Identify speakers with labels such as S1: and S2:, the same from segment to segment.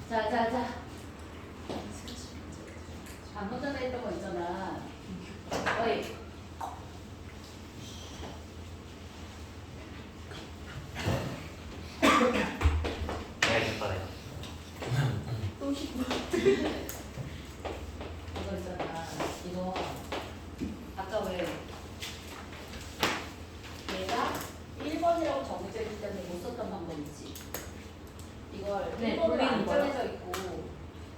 S1: 자. 방금 전에 했던 거 있잖아. 어이. 또 싶어. 이거 있잖아. 이거 아까 왜 얘가 1번이라고 정해져 있기 때문에 못 썼던 방법 있지. 이걸
S2: 네,
S1: 1번으로
S2: 돌리는
S1: 안
S2: 거요?
S1: 정해져 있고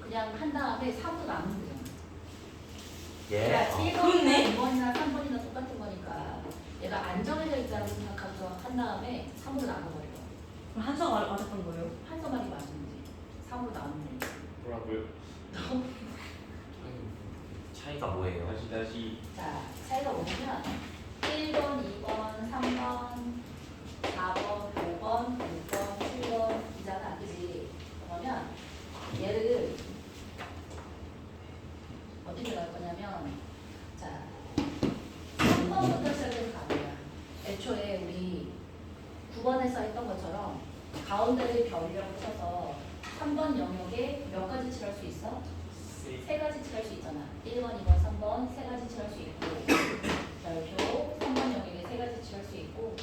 S1: 그냥 한 다음에 3으로 나누면 되잖아.
S3: 예.
S1: 그러니까
S2: 그렇네.
S1: 1번이나 2번이나 3번이나 똑같은 거니까 얘가 안 정해져 있다고 생각하면서 한 다음에 3으로 나눠버려.
S2: 그럼 한서가 맞았던 거예요?
S1: 한서만이 맞는지 3으로 나누면 되지.
S4: 뭐라고요?
S3: 차이가 뭐예요?
S4: 다시
S1: 자, 차이가 뭐냐면 1번, 2번, 3번, 4번, 5번, 6번, 7번이잖아. 그지? 그러면 얘를 어떻게 할 거냐면 자, 3번부터 시작해서 가보자. 애초에 우리 9번에서 했던 것처럼 가운데를 별이라고 쳐서 3번 영역에 몇 가지 칠할 수 있어? 세 가지 칠할 수 있잖아. 1번, 2번, 3번 세 가지 칠할 수 있고 별표 3번 영역에 세 가지 칠할 수 있고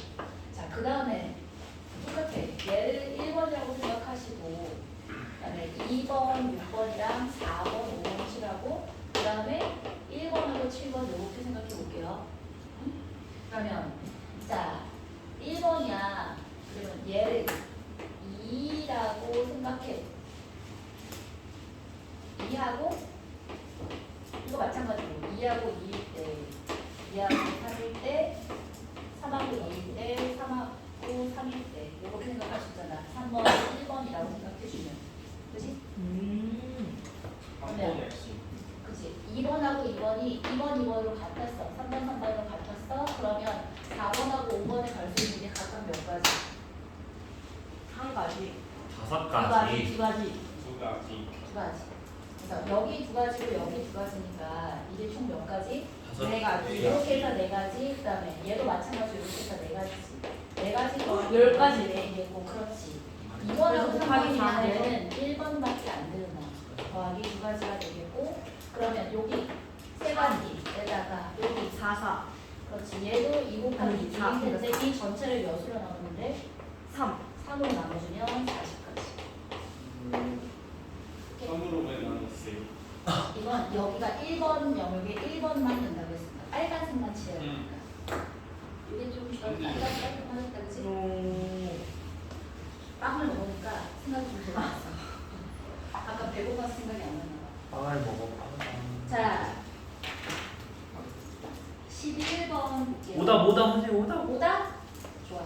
S1: 자, 그 다음에 똑같아. 얘를 1번이라고 생각하시고 그 다음에 2번, 6번이랑 4번, 5번 칠하고 그 다음에 1번하고 7번 이렇게 생각해 볼게요. 그러면 자 1번이야. 그러면 얘를 2라고 생각해. 2하고 이거 마찬가지로 2하고 2일 때 2하고 3일 때 3하고 2일 때 3하고 3일 때 이렇게 생각할 수 있잖아. 3번, 1번이라고 생각해주면 그치?
S4: 한 번에 핵심.
S1: 그치? 2번하고 2번이 2번, 2번으로 같았어. 3번, 3번으로 같았어. 그러면 4번하고 5번에 갈 수 있는 게 각각 몇 가지?
S2: 한 가지.
S3: 5가지.
S2: 두 가지.
S4: 두 가지.
S1: 두 가지. 그래서 여기 두 가지고 여기 두 가지니까 이게 총 몇 가지?
S2: 네 가지.
S1: 이렇게 해서 네 가지. 그다음에 얘도 마찬가지로 이렇게 해서 네 가지지. 네 가지고
S2: 10가지.
S1: 네 개고 그렇지.
S2: 그래서
S1: 2번하고
S2: 곱하기
S1: 3번이면
S2: 4 해서?
S1: 얘는 1번밖에 안 되는 거. 더하기 두 가지가 되겠고 그러면 여기 세 가지에다가 여기
S2: 4.
S1: 그렇지. 얘도 2 곱하기
S2: 아니,
S1: 2
S2: 사.
S1: 인데 이 전체를 몇으로 나누는데
S2: 3.
S1: 3으로 나눠주면 40까지.
S4: 3으로 왜 나눴어요?
S1: 이건 여기가 1번 영역에 1번만 된다고 했습니다. 빨간색만 칠해야 되니까. 이게 좀 깔끔하겠다, 그치? 빵을 먹으니까 생각이 좀 돌아왔어. 아까 배고파서 생각이 안 나나 봐.
S3: 빵을 먹어.
S1: 자, 11번 볼게요.
S3: 오다 선생님 오다.
S1: 오다? 좋아.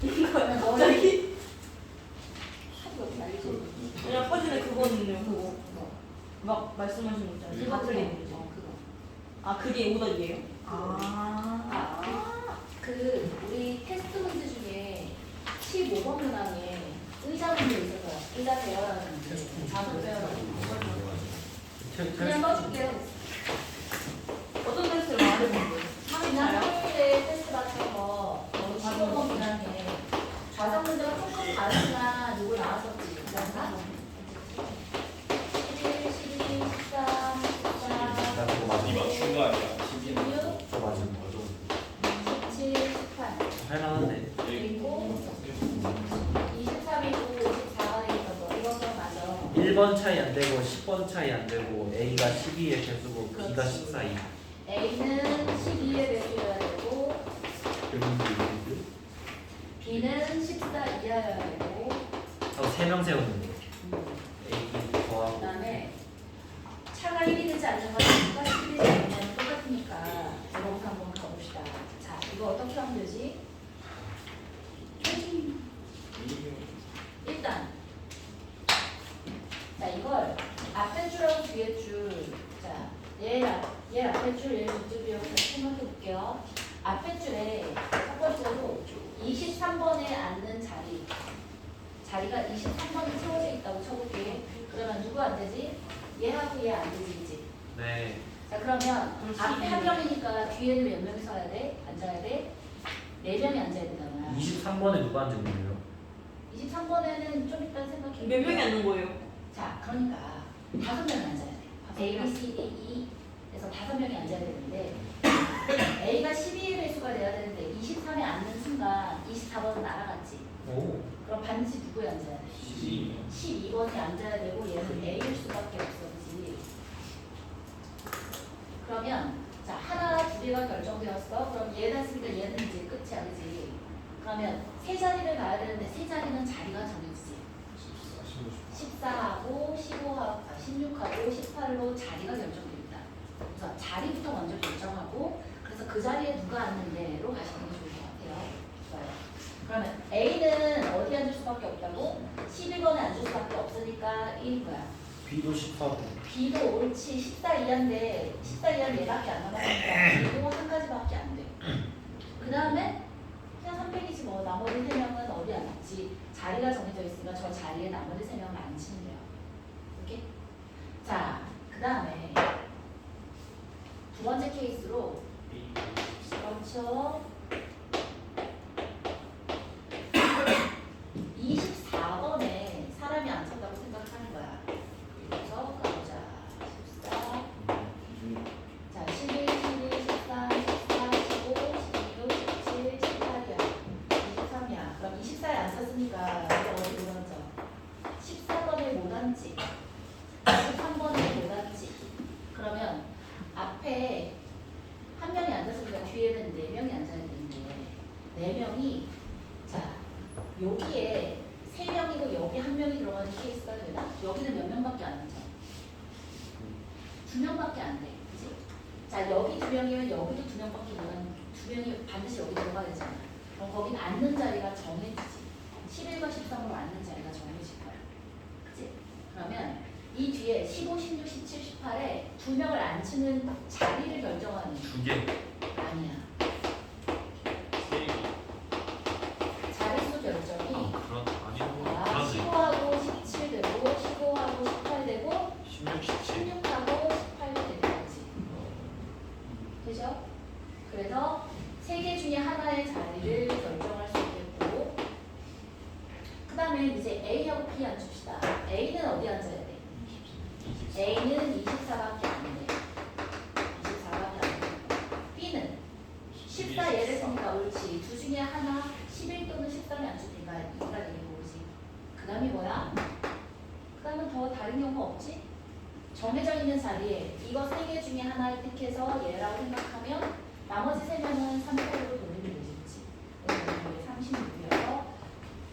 S2: 이거야.
S1: 너는
S2: 갑자기?
S1: 하도 어떻게 알려줘?
S2: 그냥 꺼지네 그거는요. 그거.
S1: 그거.
S2: 막 말씀하신 거 있잖아요.
S1: 그거
S2: 다 틀리는 거지.
S1: 그거.
S2: 아 그게 오더이에요?
S1: 그 우리 테스트 문제 중에 15번 문항에 의자 문제 있어서 의자 배워라는 문제, 자동 배워라는 문제. 그냥 써줄게요.
S2: 어떤 테스트를 말해본 거예요?
S1: 지난 토요일에 테스트 받은 거 15번 문항에 좌석 문제가 조금 다르지만 이거 나왔었지. 기억나? 11, 12, 13, 14,
S4: 이 맞춘 거 아니야?
S1: 16,
S3: 저 맞은 거죠.
S1: 17, 18
S3: 할만한데.
S1: 그리고 23이고 54가 되겠어. 이것도 맞아.
S3: 1번 차이 안 되고 10번 차이 안 되고 A가 12의 개수고 B가
S1: 그렇지.
S3: 14이.
S1: A는 12의 배수여야 되고 B는 14 이하여야 되고
S3: 저 3명 세웠는데. A
S1: 그
S3: 더하고.
S1: 다음에 차가 1이 되지 않는 건 차가 1이 되지 않는 건 똑같으니까 이거부터 한번 가봅시다. 자, 이거 어떻게 하면 되지? 일단 자, 이걸 앞에 줄하고 뒤에 줄 자, 얘 앞에 줄 얘를 뒤쪽이라고 생각해 볼게요. 앞에 줄에 첫 번째로 23번에 앉는 자리가 23번이 채워져 있다고 쳐볼게. 그러면 누구 안 되지? 얘하고 얘 안 되지, 그지?
S3: 네.
S1: 자, 그러면 앞에 한 명이니까 뒤에는 몇 명이 서야 돼? 앉아야 돼? 4명이 앉아야 되잖아.
S3: 23번에 누가 앉은 거예요?
S1: 23번에는 좀 이따 생각해.
S2: 몇 명이 앉는 거예요?
S1: 자, 그러니까 5명이 앉아야 돼. A, B, C, D, E 에서 5명이 앉아야 되는데 A가 12의 배수가 돼야 되는데 23에 앉는 순간 24번은 날아갔지.
S3: 오.
S1: 그럼 반드시 누구에 앉아야 돼? 12번이 앉아야 되고 얘는 A일 수밖에 없어. 그치? 그러면 자 하나, 두 개가 결정되었어. 그럼 얘는 했으니까 얘는 이제 끝이야. 그치? 그러면 세 자리를 가야 되는데 세 자리는 자리가 정해지지. 14하고 15하고 16하고 18로 자리가 결정됩니다. 그래서 자리부터 먼저 결정하고 그래서 그 자리에 누가 앉는데로 가시는 게 좋을 것 같아요. 좋아요. 그러면 A는 어디 앉을 수밖에 없다고? 11번에 앉을 수밖에 없으니까 1인 거야.
S3: B도 14고.
S1: B도 옳지 14 이하인데 14 이하는 얘밖에 안 남았으니까 B도 한 가지밖에 안 돼. 그 다음에 그냥 300이지 뭐 나머지 3명은 어디 앉지? 자리가 정해져 있으니까 저 자리에 나머지 3명을 앉히면 돼요. 오케이? 자, 그 다음에 두 번째 케이스로 그렇죠. 24번에 사람이 앉혔다고 생각하는 거야. 그래서 가보자. 14. 자, 11, 12, 13, 14, 15, 16, 17, 18이야. 23이야. 그럼 24에 앉혔으니까 이거 어디 못 앉아? 14번에 못 앉지. 13번에 못 앉지. 그러면 앞에 한 명이 앉았으니까 뒤에는 4명이 앉아야 되는데 4명이 자 여기에 3명이고 여기 1명이 들어가는 케이스가 되나? 여기는 몇 명밖에 안 앉아? 2명밖에 안 돼. 그치? 자 여기 2명이면 여기도 2명밖에 못 앉는 2명이 반드시 여기 들어가야 되잖아. 그럼 거긴 앉는 자리가 정해지지. 11과 13으로 앉는 자리가 정해질 거야. 그치? 그러면 이 뒤에 15, 16, 17, 18에 2명을 앉히는 자리를 결정하는
S3: 2개.
S1: 아니야. 자릿수 결정이
S3: 그런 아니고.
S1: 아, 15하고 17 되고 15하고 18 되고
S3: 16, 17.
S1: 16하고 18 되는 거지. 되죠? 그래서 세 개 중에 하나의 자리를 결정할 수 있겠고 그 다음에 이제 A하고 B 앉읍시다. A는 어디 앉아야 돼? A는 24밖에 안 돼. 24밖에 안 돼. B는 14 예를 쓰니까 옳지. 둘 중에 하나 11 또는 13이 앉을 테니까 2가 되는 거지. 그 다음이 뭐야? 그 다음은 더 다른 경우가 없지? 정해져 있는 자리에 이거 3개 중에 하나를 택해서 얘라고 생각하면 나머지 3명은 3으로 돌리면 되지. 그치? 여기 36이어서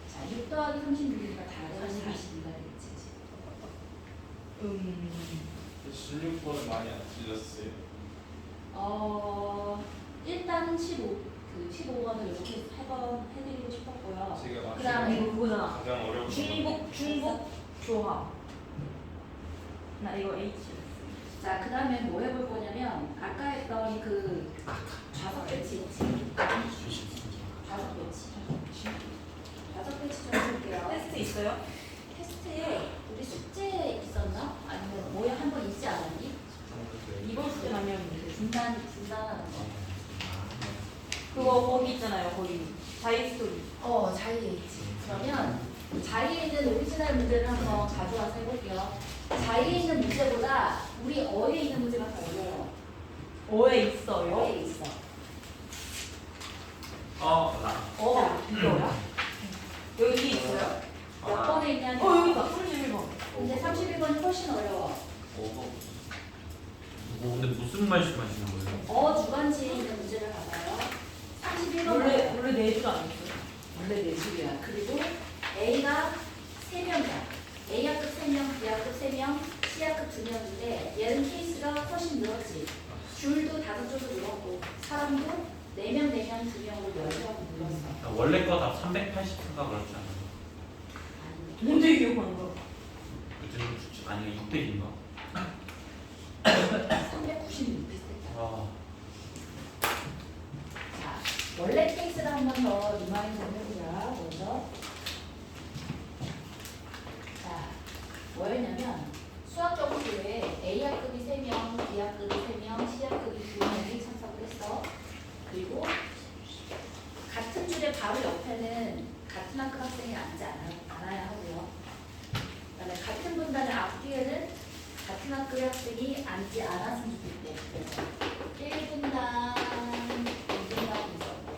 S1: 자, 6 더하기 36이니까 다 42가 되겠지.
S4: 16번은 많이 안 찔렸어요.
S1: 일단 15번을 이렇게 해드리고 싶었고요.
S4: 제가
S1: 그 다음에
S2: 이거 그거잖아.
S4: 가장 어려운
S2: 중국 조합. 나 이거 H.
S1: 자, 그 다음에 뭐 해볼 거냐면 아까 했던 그 좌석 배치 있지? 좌석 배치. 좌석 배치 좀 해볼게요.
S2: 테스트 있어요?
S1: 테스트에 우리 숙제 있었나? 아니면 뭐에 한 번 있지 않았니?
S2: 이번 숙제 아니었는데.
S1: 분단하는 거.
S2: 그거 거기 있잖아요. 거기 자이 스토리.
S1: 자리에 있지. 그러면 자리에 있는 오리지널 문제를 한번 가져와서 해볼게요. 자리에 있는 문제보다 우리 어에 있는 문제가 더 어려워요.
S2: 어에 있어요?
S1: 어에 있어.
S2: 이거야? 여기 있어요?
S1: 몇 번에 있냐면
S2: 여기다 31번.
S1: 이제 31번이 훨씬 어려워.
S3: 근데 무슨 말씀하시는 거예요?
S1: 주관지에 있는 문제를 봐봐요. 31번
S2: 원래 4줄 아니었어요?
S1: 원래 4줄이야. 그리고 A가 3명이야. A학급 3명, B학급 3명, C학급 2명인데 얘는 케이스가 훨씬 늘었지. 줄도 5줄도 늘었고 사람도 4명, 4명, 2명으로 10명 늘었어.
S3: 원래 거 다 380인가 그렇지 않아요?
S2: 뭔데 기억하는 거야?
S3: 그때는 아니 600인가?
S1: 396 비슷했다. 자, 원래 케이스를 한 번 더 리마인드 해보자. 먼저. 자, 뭐였냐면 수학적 수에 A학급이 3명, B학급이 3명, C학급이 2명이 참석을 했어. 그리고 같은 줄의 바로 옆에는 같은 학급 학생이 앉지 않아야 하고요. 앉지 않았으면 좋겠대. 그래서 1분단, 2분단 있었고.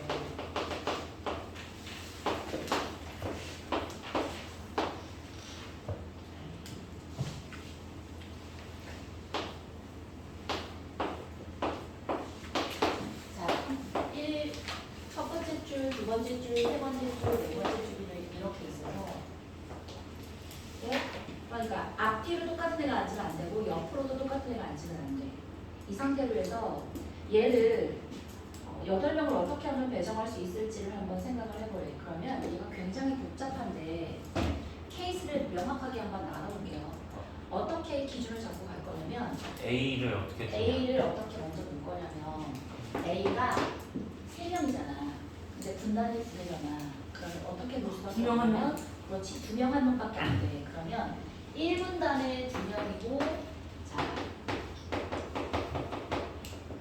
S1: 자, 첫 번째 줄, 두 번째 줄, 세 번째 줄, 네 번째 줄이 이렇게 있어서. 네? 그러니까 앞뒤로 똑같은 애가 앉으면 안 되고 옆으로도 똑같은 애가 앉으면 안 돼. 이 상태로 해서 얘를 8명을 어떻게 하면 배정할 수 있을지를 한번 생각을 해보래. 그러면 얘가 굉장히 복잡한데 케이스를 명확하게 한번 나눠볼게요. 어떻게 기준을 잡고 갈 거냐면
S3: A를 어떻게 주냐?
S1: A를 어떻게 먼저 볼 거냐면 A가 3명이잖아. 근데 분단을 두개잖아. 그러면 어떻게 볼 수밖에
S2: 2명 한
S1: 없냐면 그렇지. 2명 한 명밖에 안 돼. 그러면 1분단에 2명이고 자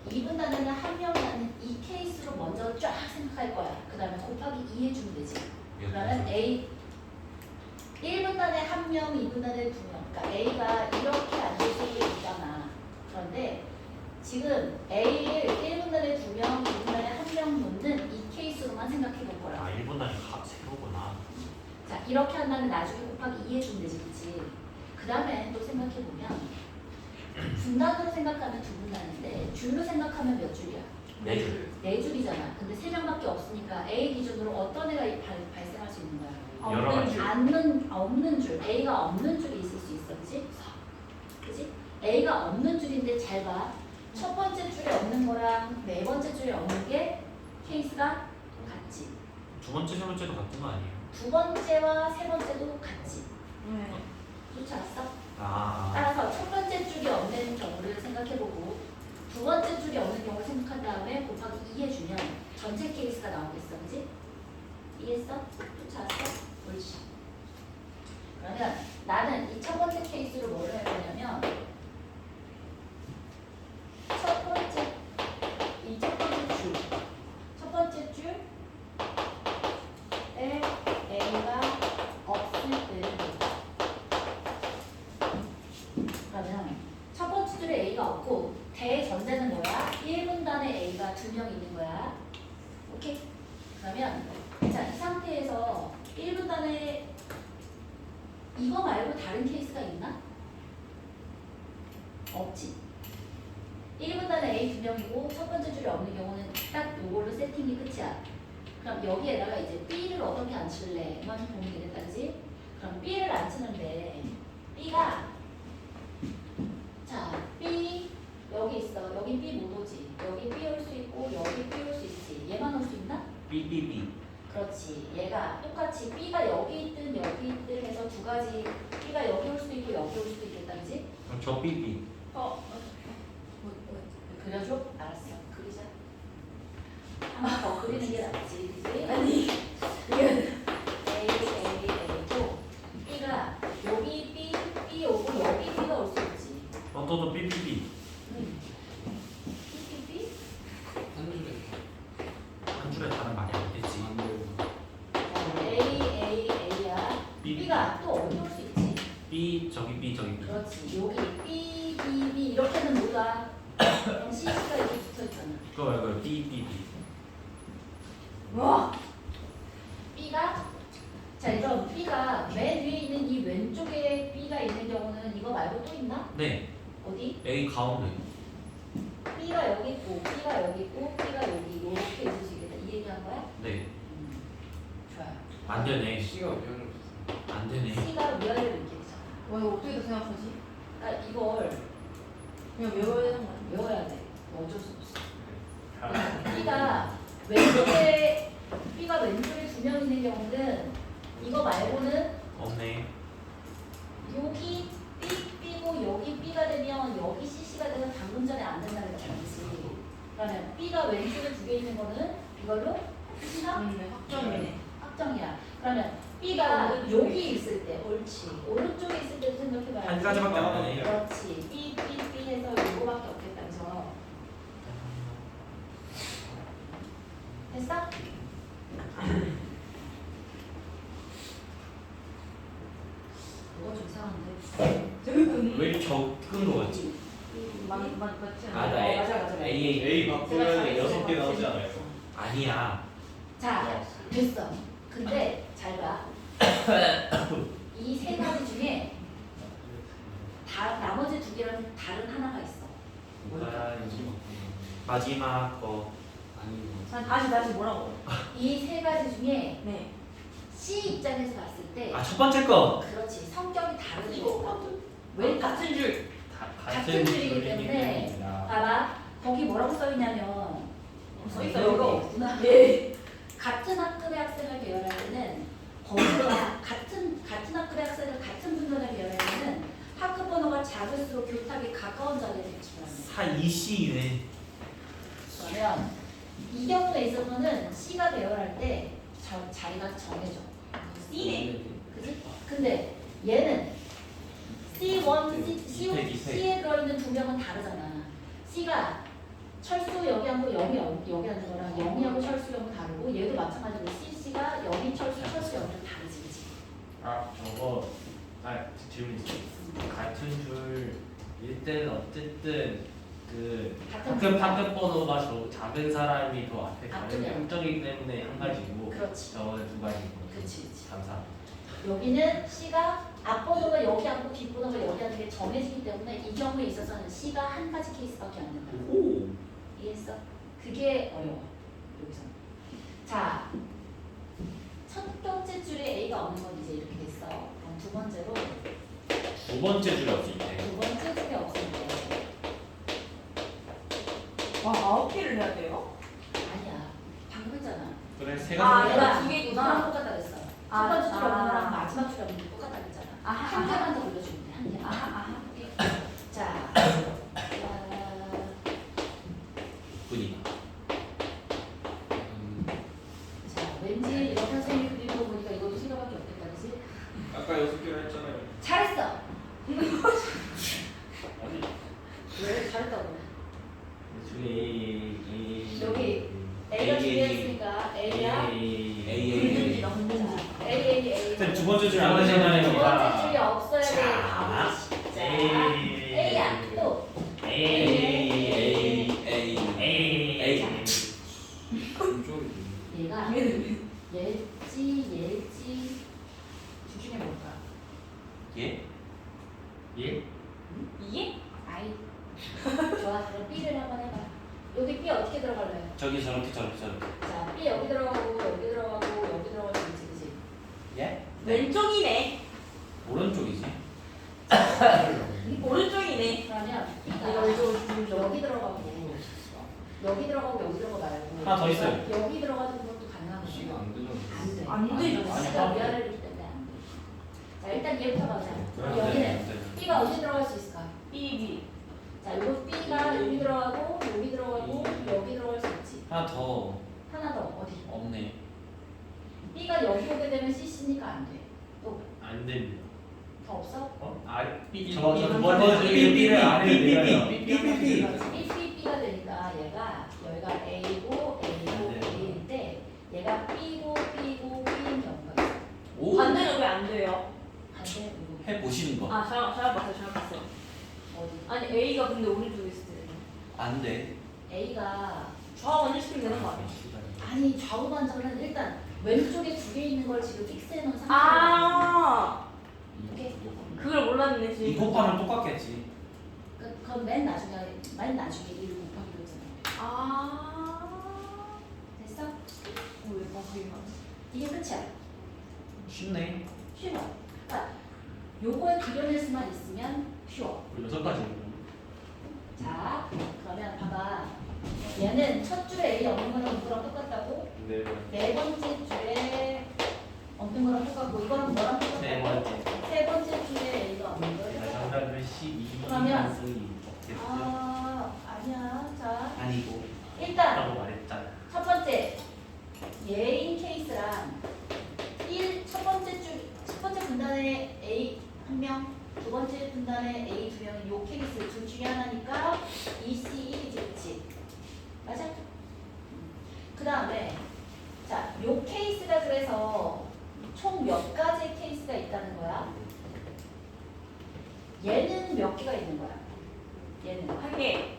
S1: 2분단에는 1명이라는 이 케이스로 먼저 쫙 생각할 거야. 그 다음에 곱하기 2 해주면 되지. 그러면 A 1분단에 1명, 2분단에 2명. 그러니까 A가 이렇게 앉을 수 있잖아. 그런데 지금 A를 1분단에 2명, 2분단에 1명 놓는 이 케이스로만 생각해 볼 거야.
S3: 아 1분단이 세로구나.
S1: 자, 이렇게 한다면 나중에 곱하기 2 해주면 되지, 그치? 그 다음에 또 생각해보면 분단으로 생각하면 2분단인데 줄로 생각하면 몇 줄이야?
S3: 4줄.
S1: 4줄이잖아. 근데 3명밖에 없으니까 A 기준으로 어떤 애가 발생할 수 있는 거야?
S3: 여러 가지.
S1: 없는 줄. A가 없는 줄이 있을 수 있어, 그치? 그치? A가 없는 줄인데 잘 봐. 첫 번째 줄에 없는 거랑 네 번째 줄에 없는 게 케이스가 같지.
S3: 두 번째, 세 번째도 같은 거 아니에요?
S1: 두 번째와 세 번째도 같지.
S2: 네.
S1: 좋지 않았어?
S3: 아.
S1: 따라서 첫 번째 줄이 없는 경우를 생각해보고 두 번째 줄이 없는 경우를 생각한 다음에 곱하기 2 해주면 전체 케이스가 나오겠어, 그지? 이해했어? 좋지 않았어? 옳지. 그러면 나는 이 첫 번째 케이스로 뭘 해야 되냐면 첫 번째 줄에 A가 없을 때는 그러면 첫 번째 줄에 A가 없고 대전제는 뭐야? 1분단에 A가 2명 있는 거야. 오케이? 그러면 자, 이 상태에서 1분단에 이거 말고 다른 케이스가 있나? 없지. 1분단에 A 2명이고 첫 번째 줄에 없는 경우는 딱 요걸로 세팅이 끝이야. 그럼 여기에다가 이제 B를 어떻게 앉힐래? 만 보면 되겠다, 그지? 그럼 B를 앉히는데 B가 자, B 여기 있어. 여기 B 못 오지. 여기 B 올 수 있고 여기 B 올 수 있지. 얘만 올 수 있나?
S3: BBB.
S1: 그렇지. 얘가 똑같이 B가 여기 있든 여기 있든 해서 두 가지 B가 여기 올 수도 있고 여기 올 수도 있겠다, 그지?
S3: 그럼 저 BB.
S1: 그려줘? 알았어. 그리자. 하나 더 그리는 게 낫지, 그지?
S2: 아니.
S1: A고 B가 여기 B 오고 여기 B가 올 수 있지.
S3: 또도 BBB.
S1: B
S3: 한 줄에 다른 말이 안 되지.
S1: A야. B가 또 어디 올 수 있지?
S3: B 저기 B 저기 B.
S1: 그렇지. 여기 B 이렇게는 못 와. 그럼 C가 이렇게 붙어 있잖아.
S3: 이거 BBB.
S2: 와.
S1: B가 자, 그럼 B가 맨 위에 있는 이 왼쪽에 B가 있는 경우는 이거 말고 또 있나?
S3: 네.
S1: 어디?
S3: A 가운데.
S1: B가 여기 있고 B가 여기 있고 B가 여기 이렇게 있을 수 있겠다. 이 얘기한 거야?
S3: 네.
S1: 좋아요.
S3: 안 되네.
S4: C가 위험을
S3: 안 되네.
S1: C가 위아래를 느끼잖아.
S2: 와 이거 어떻게 다 생각하지?
S1: 그러니까 이걸
S2: 그냥 외워야 되는 거 아니야?
S1: 외워야 돼. 어쩔 수 없어.
S4: 줬어요.
S1: B가 왼쪽에 2명 있는 경우는 이거 말고는
S3: 없네.
S1: 여기 B고 여기 B가 되면 여기 CC가 되면 방금 전에 안 된다는 거지. 그러면 B가 왼쪽에 2개 있는 거는 이걸로 끝이나?
S2: 네, 확정이네.
S1: 확정이야. 그러면 B가 여기 있을 때, 옳지. 오른쪽에 있을 때도 생각해봐야지.
S3: 한 가지밖에 안 되네.
S1: 그렇지. B 해서 이거밖에 없겠다. 그래서 됐어? 이거 좀 이상한데.
S3: 왜 이렇게 적은 거 같지?
S2: 맞지
S3: 아,
S2: 않아요?
S3: 나 A,
S1: 맞아, 맞아.
S3: A.
S4: A 바꾸면 6개 나오지 않아요?
S3: 아니야.
S1: 자, 됐어. 근데 잘 봐. 이 세 가지 중에 나머지 두 개랑 다른 하나가 있어.
S3: 마지막 거.
S2: 자, 다시 뭐라고?
S1: 이 세 가지 중에
S2: 네.
S1: C 입장에서 봤을 때
S3: 아, 첫 번째 거.
S1: 그렇지 성격이 다른
S2: 이거
S1: 거야.
S2: 왜
S1: 왜
S2: 같은 줄?
S1: 같은 줄이기 때문에 봐봐 거기 뭐라고 써있냐면
S2: 써있어요,
S1: 여기
S2: 여기.
S1: 없구나. 네. 같은 학급의 학생을 배열할 때는 번호가 같은 학급의 학생을 같은 분단을 배열할 때는 학급 번호가 작을수록 교탁이 가까운 자리에 배치합니다.
S3: 2C네.
S1: 그러면 이 경우에 있어서는 C가 배열할 때 자리가 정해져.
S2: C네.
S1: 그지? 근데 얘는 C1, C에 들어있는 두 명은 다르잖아. C가 철수 여기 하고 여기 하는 거랑 영이하고 철수 영은 다르고 얘도 마찬가지로 C가 여기 철수 영도 다르지. 그치?
S4: 아 저거 질문 있어요.
S3: 같은 줄일 때는 어쨌든 그
S1: 같은
S3: 학급 번호가 작은 사람이 더 앞에 가는 게
S1: 앞쪽이야.
S3: 함정이기 때문에 한 가지고
S1: 그렇지.
S3: 저거는 두 가지고.
S1: 그치.
S3: 감사.
S1: 여기는 C가 앞번호가 여기 하고 뒷번호가 여기 하는 게 정해지기 때문에 이 경우에 있어서는 C가 한 가지 케이스밖에 안 된다.
S3: 오.
S1: 이해했어? 그게 어려워. 여기서. 자, 첫 번째 줄에 A가 없는 건 이제 이렇게 됐어. 그럼 두 번째로
S3: 두 번째 줄이 없을 때.
S1: 두 번째 줄에 없을 때
S2: 와 9개를 해야 돼요?
S1: 아니야. 방금 했잖아.
S4: 그래 세
S2: 아,
S4: 가지.
S2: 얘가
S1: 얘가
S2: 두 개구나.
S1: 이거랑 똑같다 그랬어. 첫
S2: 아,
S1: 번째 줄에 없는
S2: 아.
S1: 거랑 마지막 줄에 없는 게 똑같다 그랬잖아.
S2: 아하,
S1: 한 개만 더 올려주면 돼. 한 개.
S2: 아하.
S1: 자,
S3: 분이다.
S1: 자, 왠지 이런 선생님이 그리는 거 보니까 이것도 생각밖에 없겠다, 그지?
S4: 아까 6개를 했잖아요.
S1: 잘했어.
S4: 아니
S1: 왜 잘했다고?
S3: 줄이
S1: 여기 A가 준비했으니까 A야.
S2: 금전지다 금전지.
S1: A.
S3: 쌤, 두 번째 줄이 안
S1: 두
S3: 되잖아요.
S1: 번째 줄이 없어야 돼.
S3: 자,
S1: 자,
S3: A.
S1: A야. 또
S3: A.
S1: 얘가 얘지 둘 중에 뭘까?
S3: 예? 예?
S2: 이게?
S1: 아이. 좋아. 그럼 B를 한번 해봐. 여기 B 어떻게 들어갈래요?
S3: 저기 저렇게.
S1: 자, B 여기 들어가고 여기 들어가고 여기 들어가고 그지?
S3: 예?
S2: 왼쪽이네.
S3: 오른쪽이지.
S2: 오른쪽이네.
S1: 그러면
S2: 내가 왼쪽으로
S1: 여기 들어가고 여기 들어가고 여기 들어가 말고
S3: 하나 더 있어요.
S1: 여기 들어가는 것도 가능한 거죠?
S4: 안 되잖아.
S1: 안 돼.
S2: 안 되죠.
S1: C가 위아래이기 때문에 안 돼. 자, 일단 얘부터 가자.
S3: 네,
S1: 여기는 B가 어디 들어갈 수 있을까?
S2: B.
S1: 자, 이거 B가 여기 들어가고 여기 들어가고 여기 들어갈 수 있지.
S3: 하나 더
S1: 하나 더 어디?
S3: 없네.
S1: B가 여기 오게 되면 CC니까 안 돼. 또 더
S3: 안 됩니다.
S1: 없어?
S3: 저두 번째 B를 안 해도 돼요.
S1: B가 되니까 얘가 여기가 A고 A일 때 얘가 B고 B인 경우가 있어.
S3: 오.
S2: 반대는 왜 안 돼요?
S1: 반대
S3: 해 보시는 거.
S2: 아 잘못 봤어요.
S1: 어디?
S2: 아니 A가 근데 오른쪽에 있을 때
S3: 안 돼.
S1: A가
S2: 좌우 완전시키면 되는 거 아니야?
S1: 아니 좌우 반전은 일단 왼쪽에 두 개 있는 걸 지금 픽스해 놓은 상태야.
S2: 아
S1: 이게
S2: 그걸 몰랐네 지금.
S3: 이 곱하면 똑같겠지.
S1: 그건 맨 나중에 1 곱하기로 했잖아.
S2: 아.
S1: 됐어?
S2: 왜 바뀌나?
S1: 이게 끝이야.
S3: 쉽네.
S1: 쉬워. 그러니까 요거에 그려낼 수만 있으면 쉬워.
S3: 6가지.
S1: 자, 그러면 봐봐. 얘는 첫 줄에 A 없는 거랑 이거랑 똑같다고?
S4: 네.
S1: 네 번째 줄에 없는 거랑 똑같고 이거랑 뭐랑 똑같다고?
S3: 네 번째.
S1: 세 번째 줄에 A가 없는 거랑 똑같다고?
S3: 정답은 12.
S1: 그러면
S3: 됐죠?
S1: 아니야. 자,
S3: 아니고.
S1: 일단
S3: 라고 말했잖아.
S1: 첫 번째 예인 케이스랑 첫 번째 분단에 A 한 명, 두 번째 분단에 A 두 명인 요 케이스 둘 중에 하나니까 EC1이지, 그치? 맞아? 그 다음에 자, 요 케이스가 그래서 총 몇 가지의 케이스가 있다는 거야? 얘는 몇 개가 있는 거야? 얘는
S2: 한 개,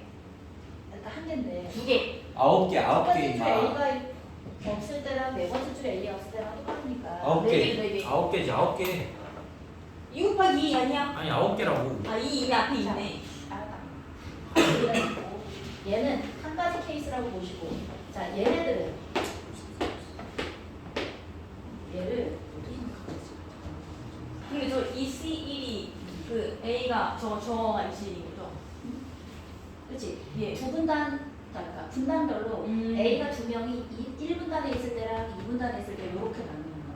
S1: 그러니까 한 개인데
S2: 두 개.
S3: 9개
S1: 첫 번째
S3: 9개
S1: 줄
S3: 임마.
S1: A가 없을 때랑 네 번째 줄 A가 없을 때랑 똑같으니까
S3: 9개.
S2: 네 개.
S3: 9개지 9개.
S2: 2 곱하기 2 아니야?
S3: 아니 9개라고.
S2: 아, 2 앞에 있네.
S1: 알았다. 얘는 한 가지 케이스라고 보시고 자 얘네들은 얘를 어떻게 생각하겠어?
S2: 근데 저 EC1이 그 A가 저가 EC1인 거죠?
S1: 그렇지?
S2: 예.
S1: 두 분단 그러니까 분단별로 A가 두 명이 1분단에 있을 때랑 2분단에 있을 때 이렇게 나누는 거.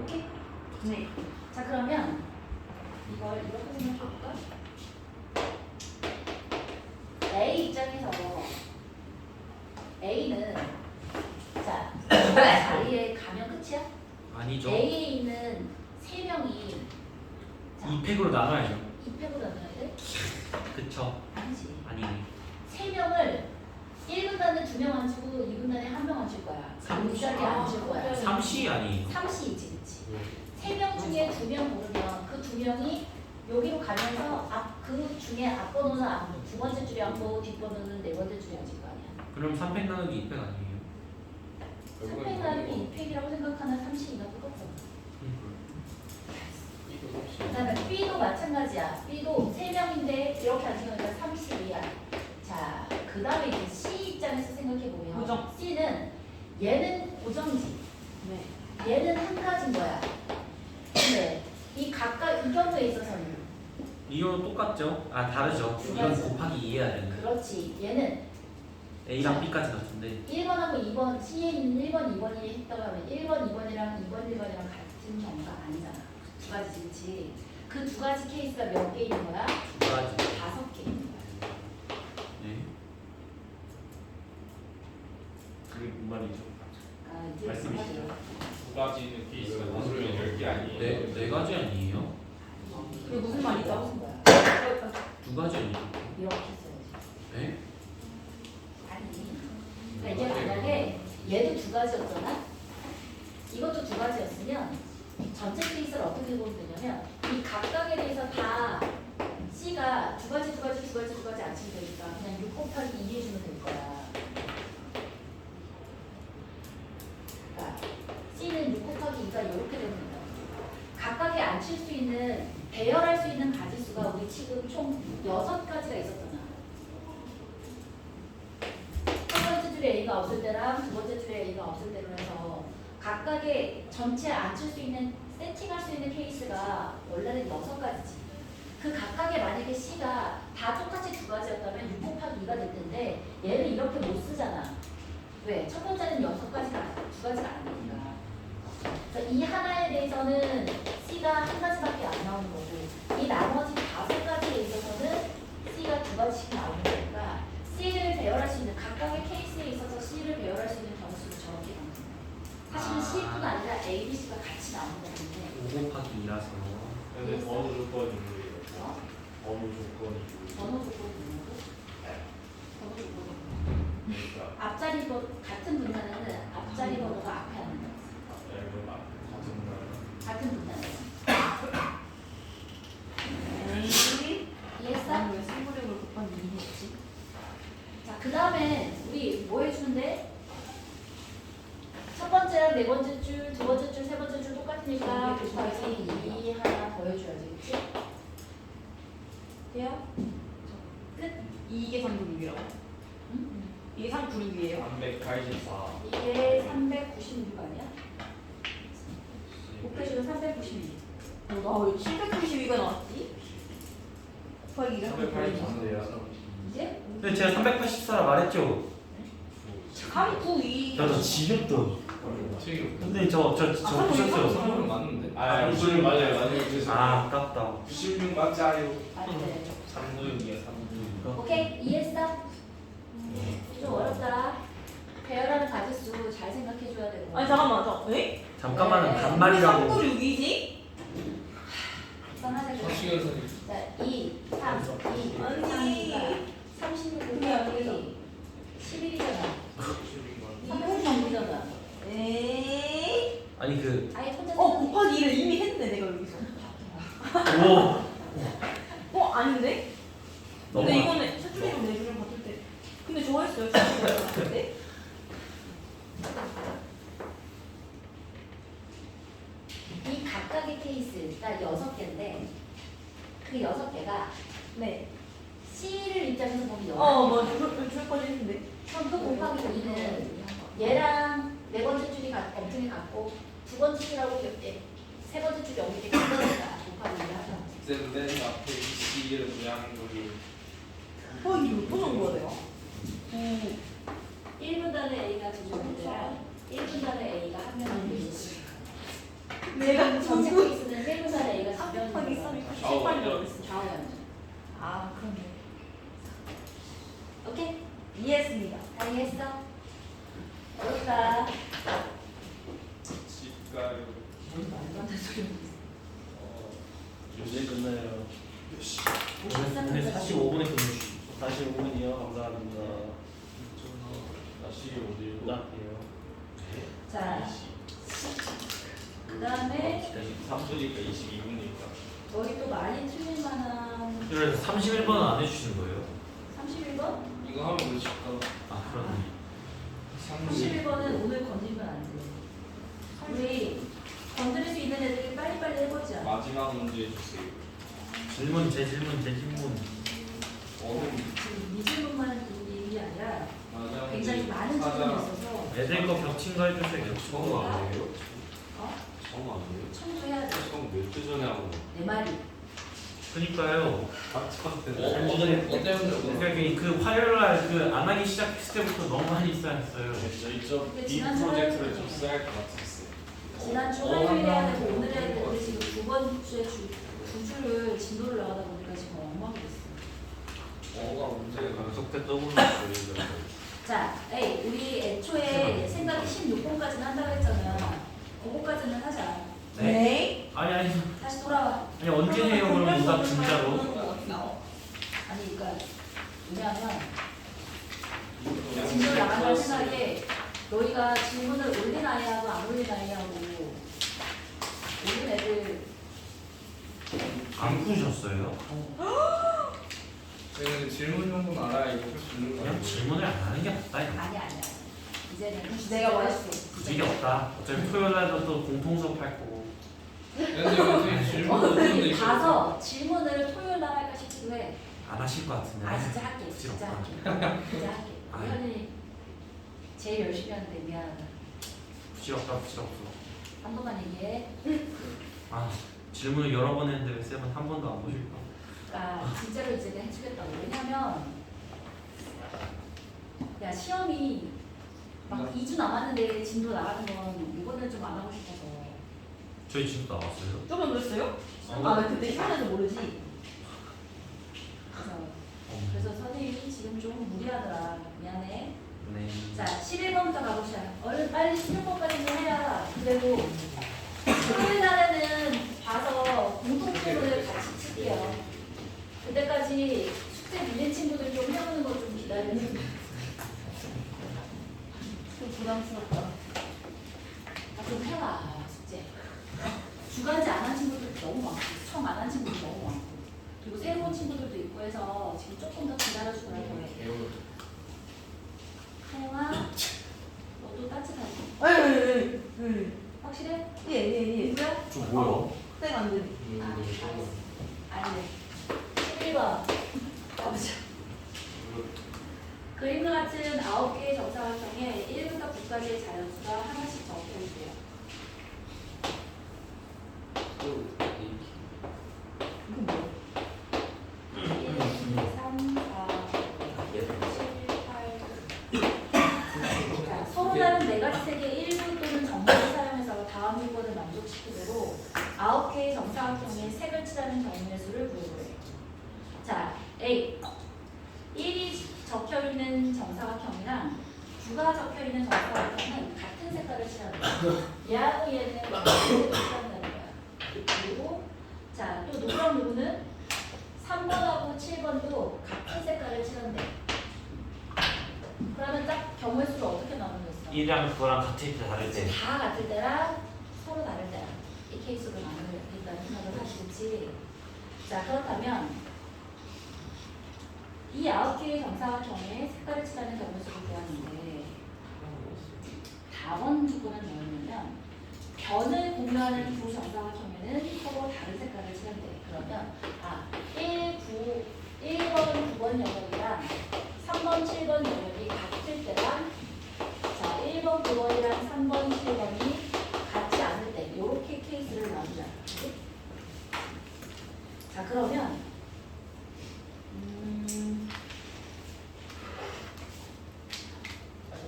S1: 오케이?
S2: 네.
S1: 자 그러면 이걸 이렇게 생각해볼까? A 입장에서 A는 자 자리에 가면 끝이야?
S3: 아니죠.
S1: A에 있는 세 명이 자
S3: 2팩으로 나눠야죠.
S1: 2팩으로 나눠야 돼?
S3: 그쵸.
S1: 아니지.
S3: 아니.
S1: 세 명을 1분단에 2명 앉히고 2분단에 1명 앉힐 거야.
S3: 삼-
S1: 3자리에 앉힐 거야.
S3: 3시 아니에요.
S1: 3시이지, 그치? 3명 중에 2명 고르면 그 2명이 여기로 가면서 그 중에 앞번호는 안, 두 번째 줄에 앉고 뒷번호는 네 번째 줄에 앉을 거 아니야.
S3: 그럼 3팩 나누기 2팩 아니에요?
S1: 3팩 나누기 2팩이라고 생각하는 3식이나 똑같잖아. 그 다음에 B도 마찬가지야. B도 3명인데 이렇게 앉은 거니까 3식이야. 자, 그 다음에 이제 C 입장에서 생각해보면
S2: 고정.
S1: C는 얘는 고정이지.
S2: 네.
S1: 얘는 한 가지인 거야. 근데 이 각각 이 경우에 있어서는
S3: 이거는 똑같죠? 아 다르죠. 이건 곱하기 2 해야 되는.
S1: 그렇지. 얘는
S3: A랑 B까지 같은데
S1: 1번하고 2번, C에 있는 1번, 2번이 했다고 하면 1번, 2번이랑 2번, 1번이랑 같은 경우가 아니잖아. 두 가지지, 그치? 그 두 가지 케이스가 몇 개 있는 거야?
S3: 두 가지.
S1: 5개 있는 거야.
S3: 네.
S4: 그게 뭔 말이죠?
S1: 아, 이제
S4: 말씀이시죠?
S1: 뭐가
S4: 두 가지 있는 케이스가 나누면 10개 아니에요?
S3: 네 가지 아니에요?
S2: 그게 무슨 말이죠?
S1: 무슨 거야?
S3: 두 가지 아니에요?
S1: 이렇게 써야지.
S3: 네?
S1: 아니. 그러니까 이게 만약에 얘도 두 가지였잖아? 이것도 두 가지였으면 전체 케이스를 어떻게 보면 되냐면 이 각각에 대해서 다 C가 두 가지 안 치면 되니까 그냥 6 곱하기 2 해주면 될 거야. 그러니까 C는 6 곱하기 2가 이렇게 되는 거야. 각각에 앉힐 수 있는 배열할 수 있는 가지수가 우리 지금 총 6가지가 있었잖아. 첫 번째 줄에 A가 없을 때랑 두 번째 줄에 A가 없을 때로 해서 각각의 전체 앉힐 수 있는 세팅할 수 있는 케이스가 원래는 6가지지. 그 각각의 만약에 C가 다 똑같이 두 가지였다면 6 곱하기 2가 될 텐데 얘를 이렇게 못 쓰잖아. 왜? 첫 번째는 6가지가 두 가지가 아니니까. 그래서 이 하나에 대해서는 C가 한 가지밖에 안 나오는 거고 이 나머지 5가지에 있어서는 C가 두 가지씩 나오는 거니까 C를 배열할 수 있는 각각의 케이스에 있어서 C를 배열할 수 있는 경수를 저렇게 나오는 거야. 사실은 C뿐 아니라 A, B, C가 같이 나오는 건데
S3: 5 곱하기 2라서
S4: 근데 어느 조건이 있는
S1: 어?
S4: 어느 조건이
S1: 번호 조건이 있는 거? 번호 조건이 있는 거?
S4: 그러니까
S1: 앞자리 번호 같은 분단에는 앞자리 번호가 앞에 안 나와. 같은 분단에. 이해했어?
S2: 나는 왜 3분의 곱하기 2 했지?
S1: 자, 그 다음에 우리 뭐 해주는데? 첫 번째랑 네 번째 줄, 두 번째 줄, 세 번째 줄 똑같으니까 곱하기 2 하나 더 해줘야지, 그치?
S2: 돼요?
S1: 끝?
S2: 이게 396이라고?
S1: 응?
S2: 이게 396이에요?
S4: 384
S1: 이게 396 아니야? 곱해주면 396.
S2: 나왜 792가 나왔지? 곱하기 2가
S4: 384인데요
S1: 이제?
S3: 근데 제가 384라 말했죠?
S2: 392.
S3: 저 지겹다.
S4: 책이
S3: 근데 저 보셨어요?
S4: 3은 맞는데? 아 96 맞아요
S3: 아 아깝다.
S4: 96 맞아요
S1: 맞네.
S4: 396이야 396
S1: 오케이, 이해했어? 좀 어렵다. 배열하는 가지수 잘 생각해줘야 되고.
S2: 아니 잠깐만 에?
S3: 잠깐만은
S1: 네.
S3: 반말이라고.
S2: 396이지?
S1: 쌍하게 자, 2, 3, 2,
S2: 아니.
S1: 36 곱하기 11이잖아. 이건 정비잖아.
S2: 에이.
S3: 아니 그
S1: 아예 혼자
S2: 곱하기 2를 이미 했네 내가 여기서.
S3: 오.
S2: 아닌데? 근데
S3: 너무
S2: 이거는 세 줄이랑 네 줄이랑 같을 때. 근데 저 했어요. 저 같을 때.
S1: 이 각각의 케이스가 6개인데 그 6개가
S2: 네.
S1: C를 입장에서 보면 0.
S2: 맞아. 줄까지 했는데.
S1: 그럼 그 곱하기 2는 얘랑 네 번째 줄이 엄청이 같고 두 번째 줄하고 세 번째 줄이 엄청이 같으니까 곱하기 2를 하죠.
S4: 이제 맨 앞에 C를 모양돌이.
S2: 이거 몇 번 정도가 돼요?
S1: 1분단의 A가 두 줄인데랑 1분단의 A가 한 명이 있어요.
S2: 내가
S1: 전체
S2: 전부
S1: 케이스는 1분단의 A가 두
S2: 하기
S1: 명이
S2: 싸니까
S4: 좌우.
S1: 좌우연.
S2: 아, 그러네.
S1: 오케이?
S2: 이해했습니다.
S1: 다 이해했어? 어렵다.
S4: 집가요.
S1: 말도 안 되는 소리.
S3: 이제 끝나요.
S1: 오늘
S3: 45분에 끝내주시. 45분이요. 감사합니다.
S4: 다시 어디?
S3: 부탁해요.
S1: 자, 그 다음에
S4: 3분이니까 22분이니까.
S1: 저희 또 많이 틀릴 만한
S3: 그래서 31번은 안 해주시는 거예요?
S1: 31번?
S4: 이거 하면 왜 줄까?
S3: 아 그러네.
S1: 31번은 오늘 건드리면 안 돼. 우리 건드릴 수 있는 애들 빨리빨리 해보자.
S4: 마지막 문제 해주세요.
S3: 질문 제 질문.
S1: 지금 이 질문만 있는 게 아니라
S4: 마지막
S1: 굉장히 많은 질문이
S4: 사자.
S1: 있어서
S3: 애들 거 겹친 거 해주세요. 겹친
S5: 정
S3: 거.
S5: 아니에요?
S1: 어?
S5: 정 아니에요?
S1: 청소해야 돼.
S5: 정몇주 전에 하고
S1: 내 말이.
S3: 그니까요. 그러니까 그 화요일 날 안 하기 시작했을 때부터 너무 많이 있어했어요.
S4: 이쪽
S1: 근데
S4: B
S1: 지난
S4: 프로젝트를
S1: 주말에
S4: 좀 써야 할 것 같았어요.
S1: 지난 주 화요일에 해야 되고 오늘 해야 되고 우리 지금 두 번째 두 주를 진도를 나가다 보니까 지금 엉망이 됐어.
S4: 어가 문제가
S5: 연속돼 떠보는
S1: 자, 에이, 우리 애초에 생각이 16번까지는 한다고 했잖아. 그거까지는 하자.
S2: 네.
S3: 아니
S1: 다시 돌아와.
S3: 아니 언제 해요 그럼 오답 진짜로?
S1: 아니, 그러니까 왜냐하면 진도를 나간다는 생각에 너희가 질문을 올린 아이하고 안 올린 아이하고 올린 애들
S3: 안 푸셨어요?
S4: 저희는 질문 정도는 알아야 이거 풀수 있는 거
S3: 그냥
S4: 아니에요?
S3: 질문을 안 하는 게 낫다. 이거.
S1: 아니야. 이제는
S2: 내가 원했어.
S3: 부직이 없다. 어차피 토요일 날도 또 공통 수업 할 거고.
S4: 근데 왜 질문 없는데 이거
S1: 가서 질문을 토요일 날 할까 싶기도 해.
S3: 안 하실 것 같은데.
S1: 아 진짜 할게.
S3: 부질없다.
S1: 진짜 할게. 진짜 할게.
S3: 아이.
S1: 현이 제일 열심히 하는데 미안하다.
S3: 부질없다.
S1: 한 번만 얘기해.
S3: 아 질문을 여러 번 했는데 왜 쌤은 한 번도 안 보실까?
S1: 그러니까 진짜로 이제 내가 해주겠다고. 왜냐면 야 시험이 막 2주 남았는데 진도 나가는 건 이번엔 좀 안 하고 싶어서.
S3: 저희 진도 나왔어요.
S2: 조금 늦었어요?
S3: 어.
S2: 아, 그때 시간에도 모르지.
S1: 그래서 선생님이 지금 좀 무리하더라. 미안해.
S3: 네.
S1: 자 11번부터 가봅시다. 얼른 빨리 16번까지는 해야 그래도 토요일 날에는 봐서 공통점을 같이 칠게요. 그때까지 숙제 밀린 친구들 좀 해보는 거 좀 기다려주세요. 좀 부담스럽다. 좀 해봐 숙제. 주간제 안 한 친구들도 너무 많고 수청 안 한 친구도 너무 많고 그리고 새로운 친구들도 있고 해서 지금 조금 더 기다려주더라고요. 하영아 너도 따뜻하지? 확실해?
S2: 예.
S1: 누구야?
S5: 저 뭐야?
S2: 땡 안 돼.
S1: 아, 알았어. 아니네. 11번. 가보자. 그림과 같은 9개의 정사각형에 1부터 9까지의 자연수가 하나씩 적혀 있대요.
S2: 이거 뭐야?
S1: 1, 2, 3, 4, 5, 6, 7, 8. 자, 서로 다른 네 가지 색의 일부 또는 정보를 사용해서 다음 요건을 만족시키도록 9개의 정사각형에 색을 칠하는 경우의 수를 구해보래요. 자, A. 1이 적혀있는 정사각형이랑 9가 적혀있는 정사각형은 같은 색깔을 칠하는 거야. 얘하고 얘는 같은 색을 칠한다는 거야. 그리고 자, 또 누구랑 누구는 3번하고 7번도 같은 색깔을 칠한대. 그러면 딱 경우의 수를 어떻게 나누겠어?
S3: 1이랑 그거랑 같을 때 다를 때.
S1: 다 같을 때랑 서로 다를 때랑 이 케이스로 나눈다. 되겠다는 생각을 하시겠지. 자, 그렇다면 이 9개의 정사각형에 색깔을 칠하는 경우 수를 구하는데 답원 조건은 뭐였냐면 변을 공유하는 두 정사각형에는 서로 다른 색깔을 칠한대. 그러면 1번, 9번 영역이랑 3번, 7번 영역이 같을 때랑 자, 1번, 9번이랑 3번, 7번이 같지 않을 때 이렇게 케이스를 나누자. 자, 그러면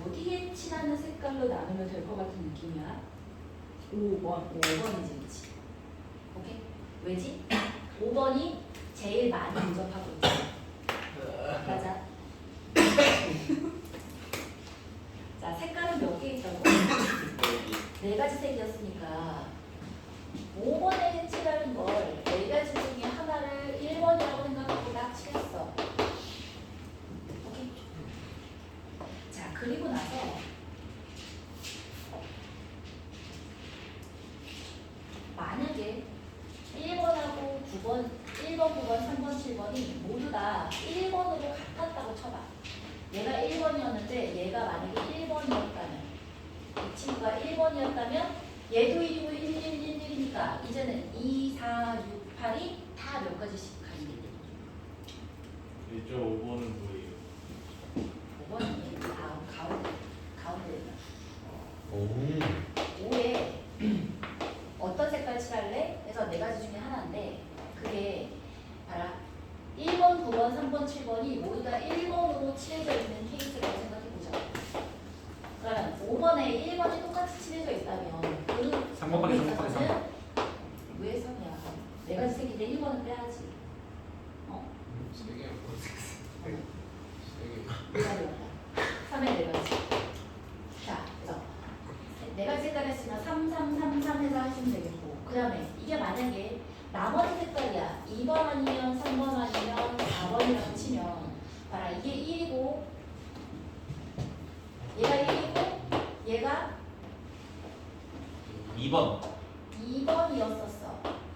S1: 어디에 칠하는 색깔로 나누면 될 것 같은 느낌이야? 5번이지, 그치? 오케이? 왜지? 5번이 제일 많이 인접하고 있어. 맞아. 자, 색깔은 몇 개 있다고? 4가지 색이었으니까 5번에 칠하는 걸 4가지 중에 하나를 1번이라고 생각하고 딱 칠했어. 오케이? 자, 그리고 나서 만약에 1번하고 9번, 1번, 9번, 3번, 7번이 모두 다 1번으로 같았다고 쳐봐. 얘가 1번이었는데 얘가 만약에 1번이었다면 이 친구가 1번이었다면 얘도 1이고 1, 1, 1, 1이니까 이제는 2, 4, 6, 8이 다 몇 가지씩 가는 게
S5: 1조 5번은 뭐예요?
S1: 5번이 가운데
S3: 오.
S1: 5에 어떤 색깔 칠할래? 그래서 4가지 중에 하나인데 그게 봐라 1번, 9번, 3번, 7번이 모두 다 1번으로 칠해져 있는 케이스라고 생각해보자. 그러면 5번에 1번이 똑같이 칠해져 있다면 그
S3: 3번까지 3번까지
S1: 왜 3이야? 4가지 색인데 1번은 빼야지. 어?
S4: 3개 뭐 3개.
S1: 4가지 3에 4가지. 자, 그래서 4가지 색깔 했으면 3, 3, 3, 3 해서 하시면 되겠고 그 다음에 이게 만약에 나머지 색깔이야. 2번 아니면 3번 아니면 4번이라고 치면 봐라 이게 1이고 얘가 1이고 얘가
S3: 2번.
S1: 2번이었었어.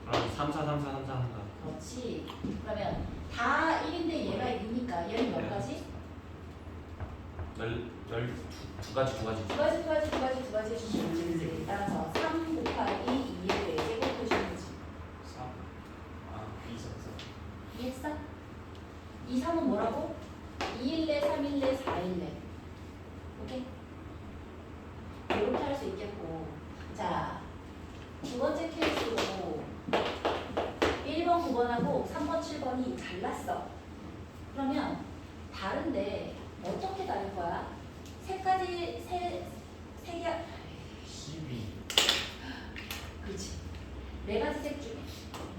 S3: 그럼 3, 4, 3, 4, 3, 4 한다.
S1: 그렇지. 그러면 다 1인데 얘가 2니까 얘는 몇 가지?
S3: 12가지, 2가지.
S1: 두 가지 해주시면 되지. 따라서 3 곱하기 2를 4개 곱해주면 되지.
S4: 3. 아, 2, 4, 4.
S1: 이해했어? 2, 3은 뭐라고? 2일래, 3일래, 4일래. 오케이? 이렇게 할 수 있겠고. 자, 두 번째 케이스로 1번, 9번하고 3번, 7번이 달랐어. 그러면 다른데 어떻게 다를 거야? 세 가지, 세 개,
S4: 12.
S1: 그렇지. 4가지 색 중에,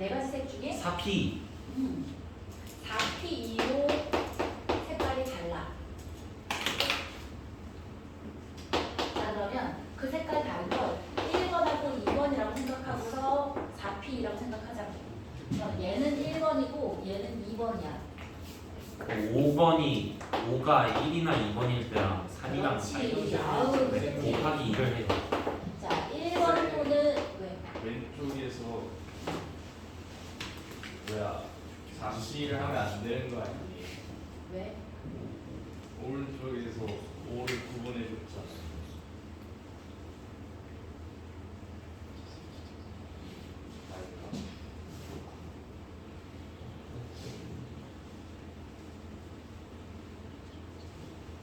S1: 4가지 색 중에
S3: 4P.
S1: 4P2로 색깔이 달라. 자, 그러면 그 색깔 다른 걸 1번하고 2번이라고 생각하고서 4P라고 생각하자고. 그럼 얘는 1번이고 얘는 2번이야.
S3: 5번이 5가 1이나 2번일 때랑 3이랑
S1: 그렇지. 아우, 그렇지.
S3: 곱하기 2를 해요.
S1: 자, 1번 또는 왜?
S4: 왼쪽에서 뭐야 4C를 하면 안 되는 거 아니니?
S1: 왜?
S4: 오른쪽에서 5를 구분해 줬잖아. 아닌가?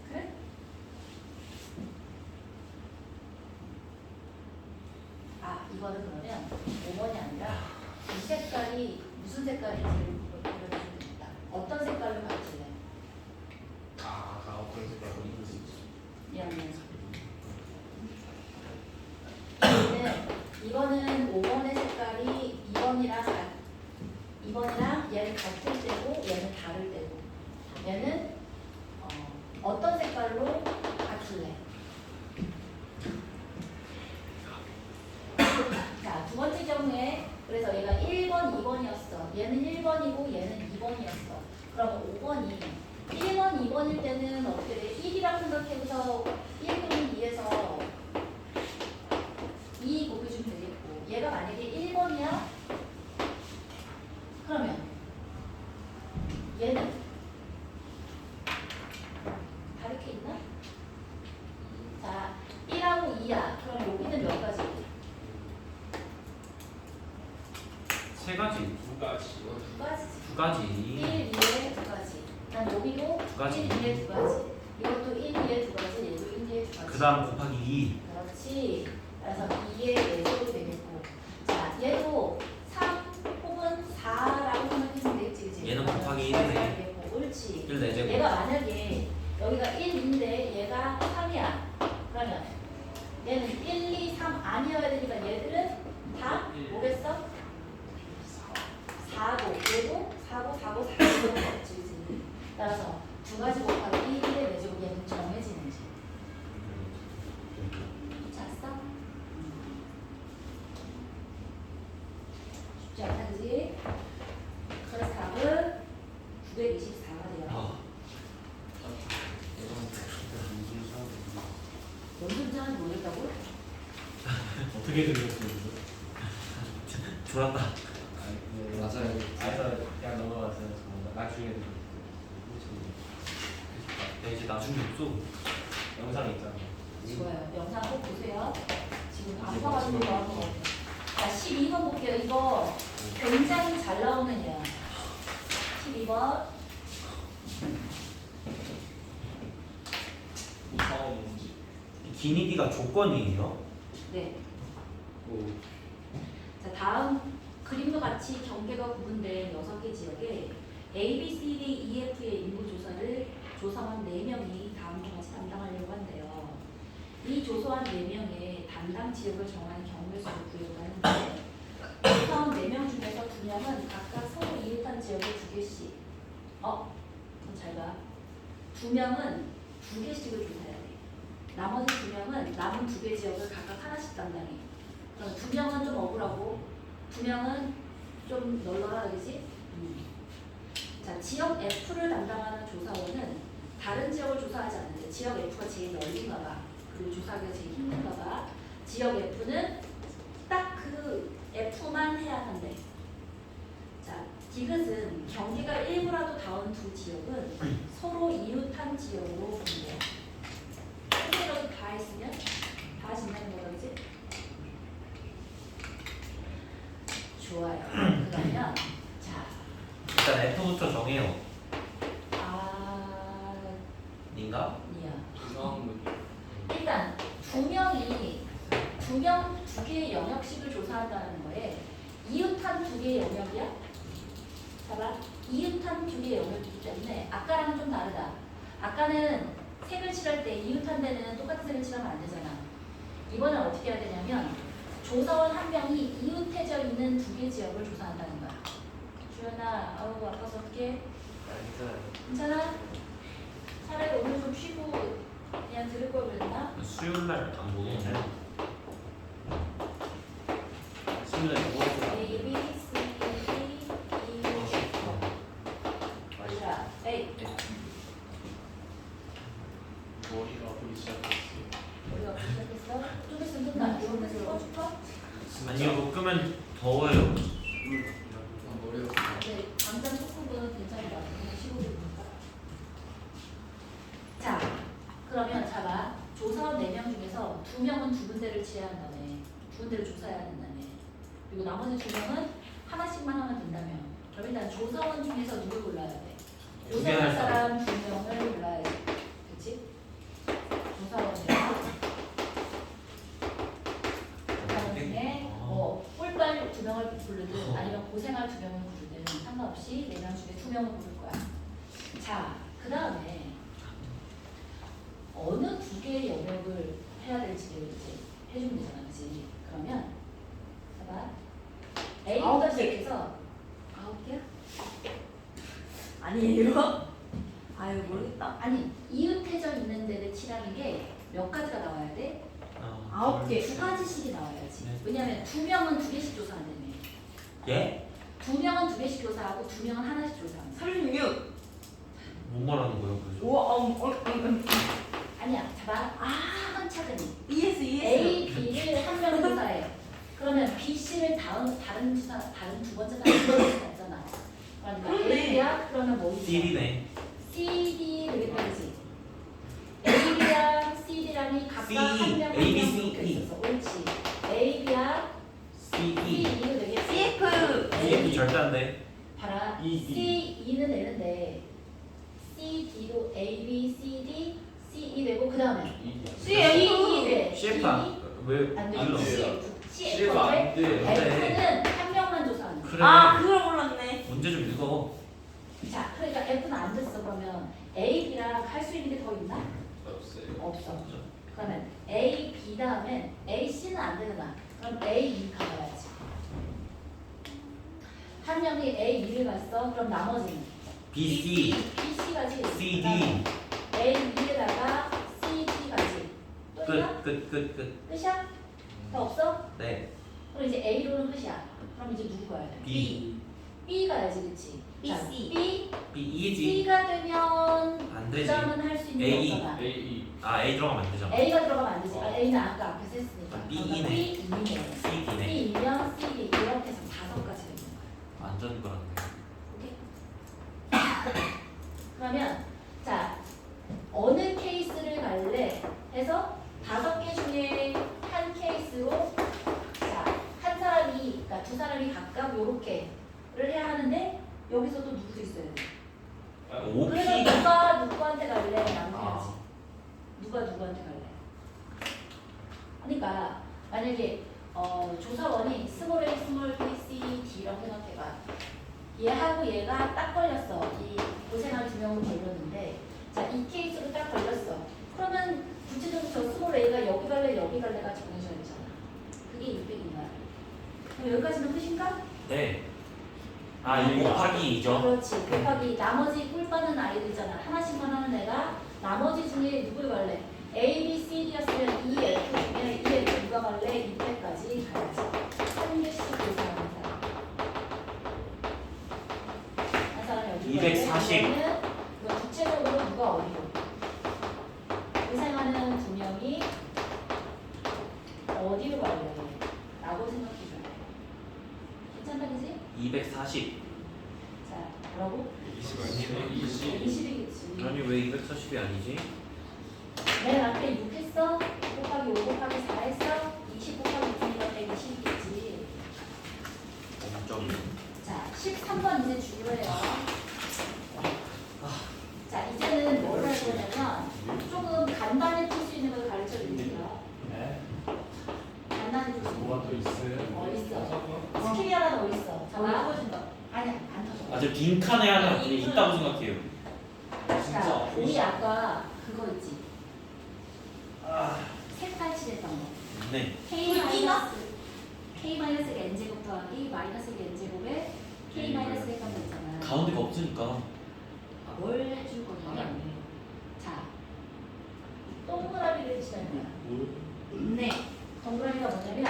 S1: 그래? 아, 이거는 그러면 5번이 아니라 이 색깔이 무슨 색깔인지를 보여주면 되겠다. 어떤 색깔로 바칠래?
S4: 아, 어떤 색깔로 입을 수 있어.
S1: 미안해. 이거는 5번의 색깔이 2번이랑 얘는 같을 때고 얘는 다를 때고 얘는 어떤 색깔로 바칠래? 자, 두 번째 경우에 그래서 얘가 1번, 2번이었어. 얘는 1번이고 얘는 2번이었어. 그럼 5번이 1번, 2번일 때는 어떻게 돼? 1이라고 생각해서 1분의 2에서 2 곱해주면 되겠고 얘가 만약에 1번이야?
S3: 세 가지.
S4: 두 가지.
S1: 두 가지지.
S3: 두 가지.
S1: 1, 2에 두 가지. 난 여기도
S3: 두 가지.
S1: 1, 2에 두 가지. 이것도 1, 2에 두 가지. 얘도 1, 2에 두 가지.
S3: 그 다음 곱하기 2.
S1: 그렇지. 그래서 2에 4도 되겠고. 자, 얘도 3 혹은 4라고 생각했으면 되겠지. 그치?
S3: 얘는 곱하기
S1: 그러면
S3: 1이네.
S1: 되겠고. 옳지.
S3: 1 4제곱.
S1: 얘가 만약에 여기가 1인데 얘가 3이야. 그러면 얘는 1, 2, 3 아니어야 되니까 얘들은 다 뭐겠어? 4고 얘도 4고 4고 4고 이런 거 없지. 그치? 따라서 두 가지 곱하기 1의 매제곱 얘는 정해지는지. 잤어? 쉽지 않다 그지? 그래서 답은 924가 돼요.
S3: 아,
S1: 연습 자는지 모르겠다고?
S5: 어떻게 들으셨어요?
S3: 졸았다.
S4: 맞아요. 그래서 그냥 넘어갔어요. 나중에
S3: 야, 이제 나중에 없어.
S4: 영상 있잖아.
S1: 좋아요. 영상 꼭 보세요. 지금 안 봐가지고 나온 거 같아요. 자, 12번 볼게요. 이거 굉장히 잘 나오는 얘야. 12번.
S4: 무서운 문제.
S3: 기니디가 조건이에요?
S1: 네.
S3: 오.
S1: 자, 다음 그림과 같이 경계가 구분된 6개 지역에 A, B, C, D, E, F의 인구 조사를 조사원 4명이 다음과 같이 담당하려고 한대요. 이 조사원 4명의 담당 지역을 정하는 경우의 수를 구해보려 하는데 조사원 4명 중에서 2명은 각각 서로 이웃한 지역을 2개씩 그럼 잘 봐. 2명은 2개씩을 조사해야 돼. 나머지 2명은 남은 2개 지역을 각각 하나씩 담당해. 그럼 2명은 좀 억울하고 2명은 좀 널널하다 그지? 자, 지역 F를 담당하는 조사원은 다른 지역을 조사하지 않는데 지역 F가 제일 넓은가 봐. 그리고 조사하기가 제일 힘든가 봐. 지역 F는 딱 그 F만 해야 한대. 자, 디귿은 경계가 1구라도 닿은 두 지역은 서로 이웃한 지역으로 본대요. 한개라도 다 했으면 다 하신다는 거다 그지? 좋아요. 그러면 자,
S3: 일단 F부터 정해요. 닌가?
S1: 아니야.
S4: 무서운 문제.
S1: 일단 2 개의 영역식을 조사한다는 거에 이웃한 2개의 영역이야. 봐봐. 이웃한 2개의 영역이기 때문에 아까랑은 좀 다르다. 아까는 색을 칠할 때 이웃한 데는 똑같은 색을 칠하면 안 되잖아. 이번엔 어떻게 해야 되냐면 조사원 한 명이 이웃해져 있는 2개 지역을 조사한다는 거야. 주연아, 아우 아파서 어떡해? 괜찮아? 차라리 오늘 좀 쉬고 그냥 들을 걸 그랬나?
S3: 수요일 날 안 보고.
S4: 수요일에 뭐했어?
S1: A, B, C, D, E, F. 맞아. A.
S5: 머리가 아프기 시작했어요.
S1: 우리가 시작했어? 좀 있으면 끝나. 이거 좀 찍어줄까?
S3: 아니요, 이거 끄면 더워요.
S1: 네, 당장 속도는 괜찮은 것 같아. 그냥 15분이니까. 자, 그러면 잡아. 조사원 4명 중에서 2명은 두 군데를 지어야 한다며. 두 군데를 조사해야 된다며. 그리고 나머지 2명은 하나씩만 하면 된다며. 그럼 일단 조사원 중에서 누굴 골라야 돼? 조사할 사람 2명을 골라야지. 그치? 조사원이랑 조사원 중에 꿀빨 2명을 부르든 아니면 고생할 2명을 부르든 상관없이 4명 중에 2명을 부를 거야. 자, 그 다음에 어느 2개의 영역을 해야 될지를 이제 해주면 되잖아, 그치? 그러면 봐봐. A부터 시작해서 9개야?
S2: 아니에요? 아유 모르겠다.
S1: 아니, 이웃해져 있는 데를 칠하는 게 몇 가지가 나와야 돼?
S2: 9개.
S1: 2가지씩이 나와야지.
S3: 네.
S1: 왜냐면 2명은 2개씩 조사한다며.
S3: 예?
S1: 2명은 2개씩 조사하고 2명은 하나씩 조사한다.
S2: 36.
S3: 뭔 말하는 거예요, 그래서?
S2: 우와
S1: 아니야, 봐봐. 차근차근히.
S2: ES
S1: A, B를 한 명을 조사해. 그러면 B, C를 다른 두 번째 단계로 조사했잖아. 그러니까
S2: 그렇네.
S1: A야? 그러면 뭐 있어?
S3: C이네.
S1: C, D 되겠다, 그지? A랑 C, D랑이 각각
S3: C,
S1: 한 명,
S3: A, B,
S1: 한
S3: C,
S1: 명
S3: E.
S1: 있었어. 옳지. A, B야
S3: C,
S1: C,
S3: E.
S1: E도 되겠지?
S2: CF.
S1: A,
S3: 절대 안 돼.
S1: 봐라.
S5: E,
S1: C2는 되는데 C, D로 A, B, C, D, C, E 되고 그 다음에
S2: C, F.
S1: E 돼.
S3: CF 왜
S1: 안 돼.
S3: 일로?
S4: CF 안 돼.
S1: F는 한 명만 조사하는 거야.
S3: 그래.
S2: 아 그걸 몰랐네.
S3: 문제 좀 읽어.
S1: 자, 그러니까 F는 안 됐어. 그러면 A, B랑 할 수 있는 게 더 있나?
S4: 없어요.
S1: 없어. 그러면 A, B 다음에 A, C는 안 되잖아. 그럼 A, E 가봐야지. 한 명이 A, E를 갔어. 그럼 나머지는
S3: B, C,
S1: B, C 가지.
S3: C, D.
S1: A, E에다가 C, D 가지. 또 있나?
S3: 끝.
S1: 끝이야? 더 없어?
S3: 네.
S1: 그럼 이제 A로는 끝이야. 그럼 이제 누구 가야 돼?
S3: B,
S1: B 가야지, 그치?
S2: B,
S1: 자,
S2: C.
S1: B,
S3: B, E지.
S1: C가 되면
S3: 안
S1: 그
S3: 되지.
S1: 다음은 할 수 있는
S3: A.
S1: 게 없잖아.
S4: A,
S3: 아 A 들어가면 안 되죠.
S1: A가 들어가면 안 되지. 아, A는 아까 앞에서 했으니까.
S3: 아, B이네.
S1: B이네.
S3: C, D네.
S1: B이면 C, D 이렇게 해서 5가지 되는 거야.
S3: 완전 그렇네.
S1: 오케이? 그러면 자 어느 케이스를 갈래 해서 5개 중에 한 케이스로 자한 사람이 그러니까 두 사람이 각각 요렇게를 해야 하는데 여기서 또 누구도 있어야 돼.
S3: O,
S1: 그래서
S3: P.
S1: 누가 누구한테 갈래? 나눠야지.
S3: 아.
S1: 누가 누구한테 갈래? 그러니까 만약에 조사원이 스몰 a, 스몰 b, c, d라고 생각해봐. 얘하고 얘가 딱 걸렸어. 이 고생한 2명을 걸렸는데 자, 이 케이스로 딱 걸렸어. 그러면 구체적으로 저 스몰 a가 여기 갈래 여기 갈래가 정해져야 되잖아. 그게 200인 거야. 그럼 여기까지는 끝인가?
S3: 네. 아 이거 곱하기 2죠.
S1: 그렇지. 곱하기 나머지 꿀 빠는 아이들 있잖아. 하나씩만 하는 애가 나머지 중에 누굴 갈래? A, B, C, D였으면 E, F 중에 E, F 누가 갈래? 200까지 가야지. 한 개씩 계산하는 사람. 한 사람이 어디
S3: 240.
S1: 그러면 이거 구체적으로 누가 어디로? 고생하는 2명이 어디로 갈래? 라고 생각해줘야 돼. 괜찮다, 그지?
S3: 240.
S1: 자, 뭐라고?
S4: 20.
S1: 20이겠지.
S3: 아니 왜 240이 아니지?
S1: 맨 앞에 6 했어? 5 곱하기 5 곱하기 4 했어? 20 곱하기 6이니까 120이겠지.
S3: 0.1.
S1: 자, 13번 이제 중요해요. 자, 이제는 뭘 할 거냐면 조금 간단히 풀 수 있는 걸 가르쳐 드릴게요.
S5: 네.
S1: 간단히 풀 수 있는 거.
S5: 뭐가 또 있어요?
S1: 어딨어? 스킬이 하나 더 있어. 자,
S2: 나 보여준다.
S1: 아니, 안 터져.
S3: 아저 빈칸에 하나 있다고 생각해요.
S1: 자, 우리 아까 그거 있지?
S3: 아,
S1: 색깔 칠했던 거.
S3: 네.
S1: K 마이너스 n제곱 더하기 마이너스 n제곱에 K 마이너스 했던 거 있잖아.
S3: 가운데가 없으니까.
S1: 뭘 해줄 거냐면 자 동그라미를 치는 거야.
S2: 네.
S1: 동그라미가 뭐냐면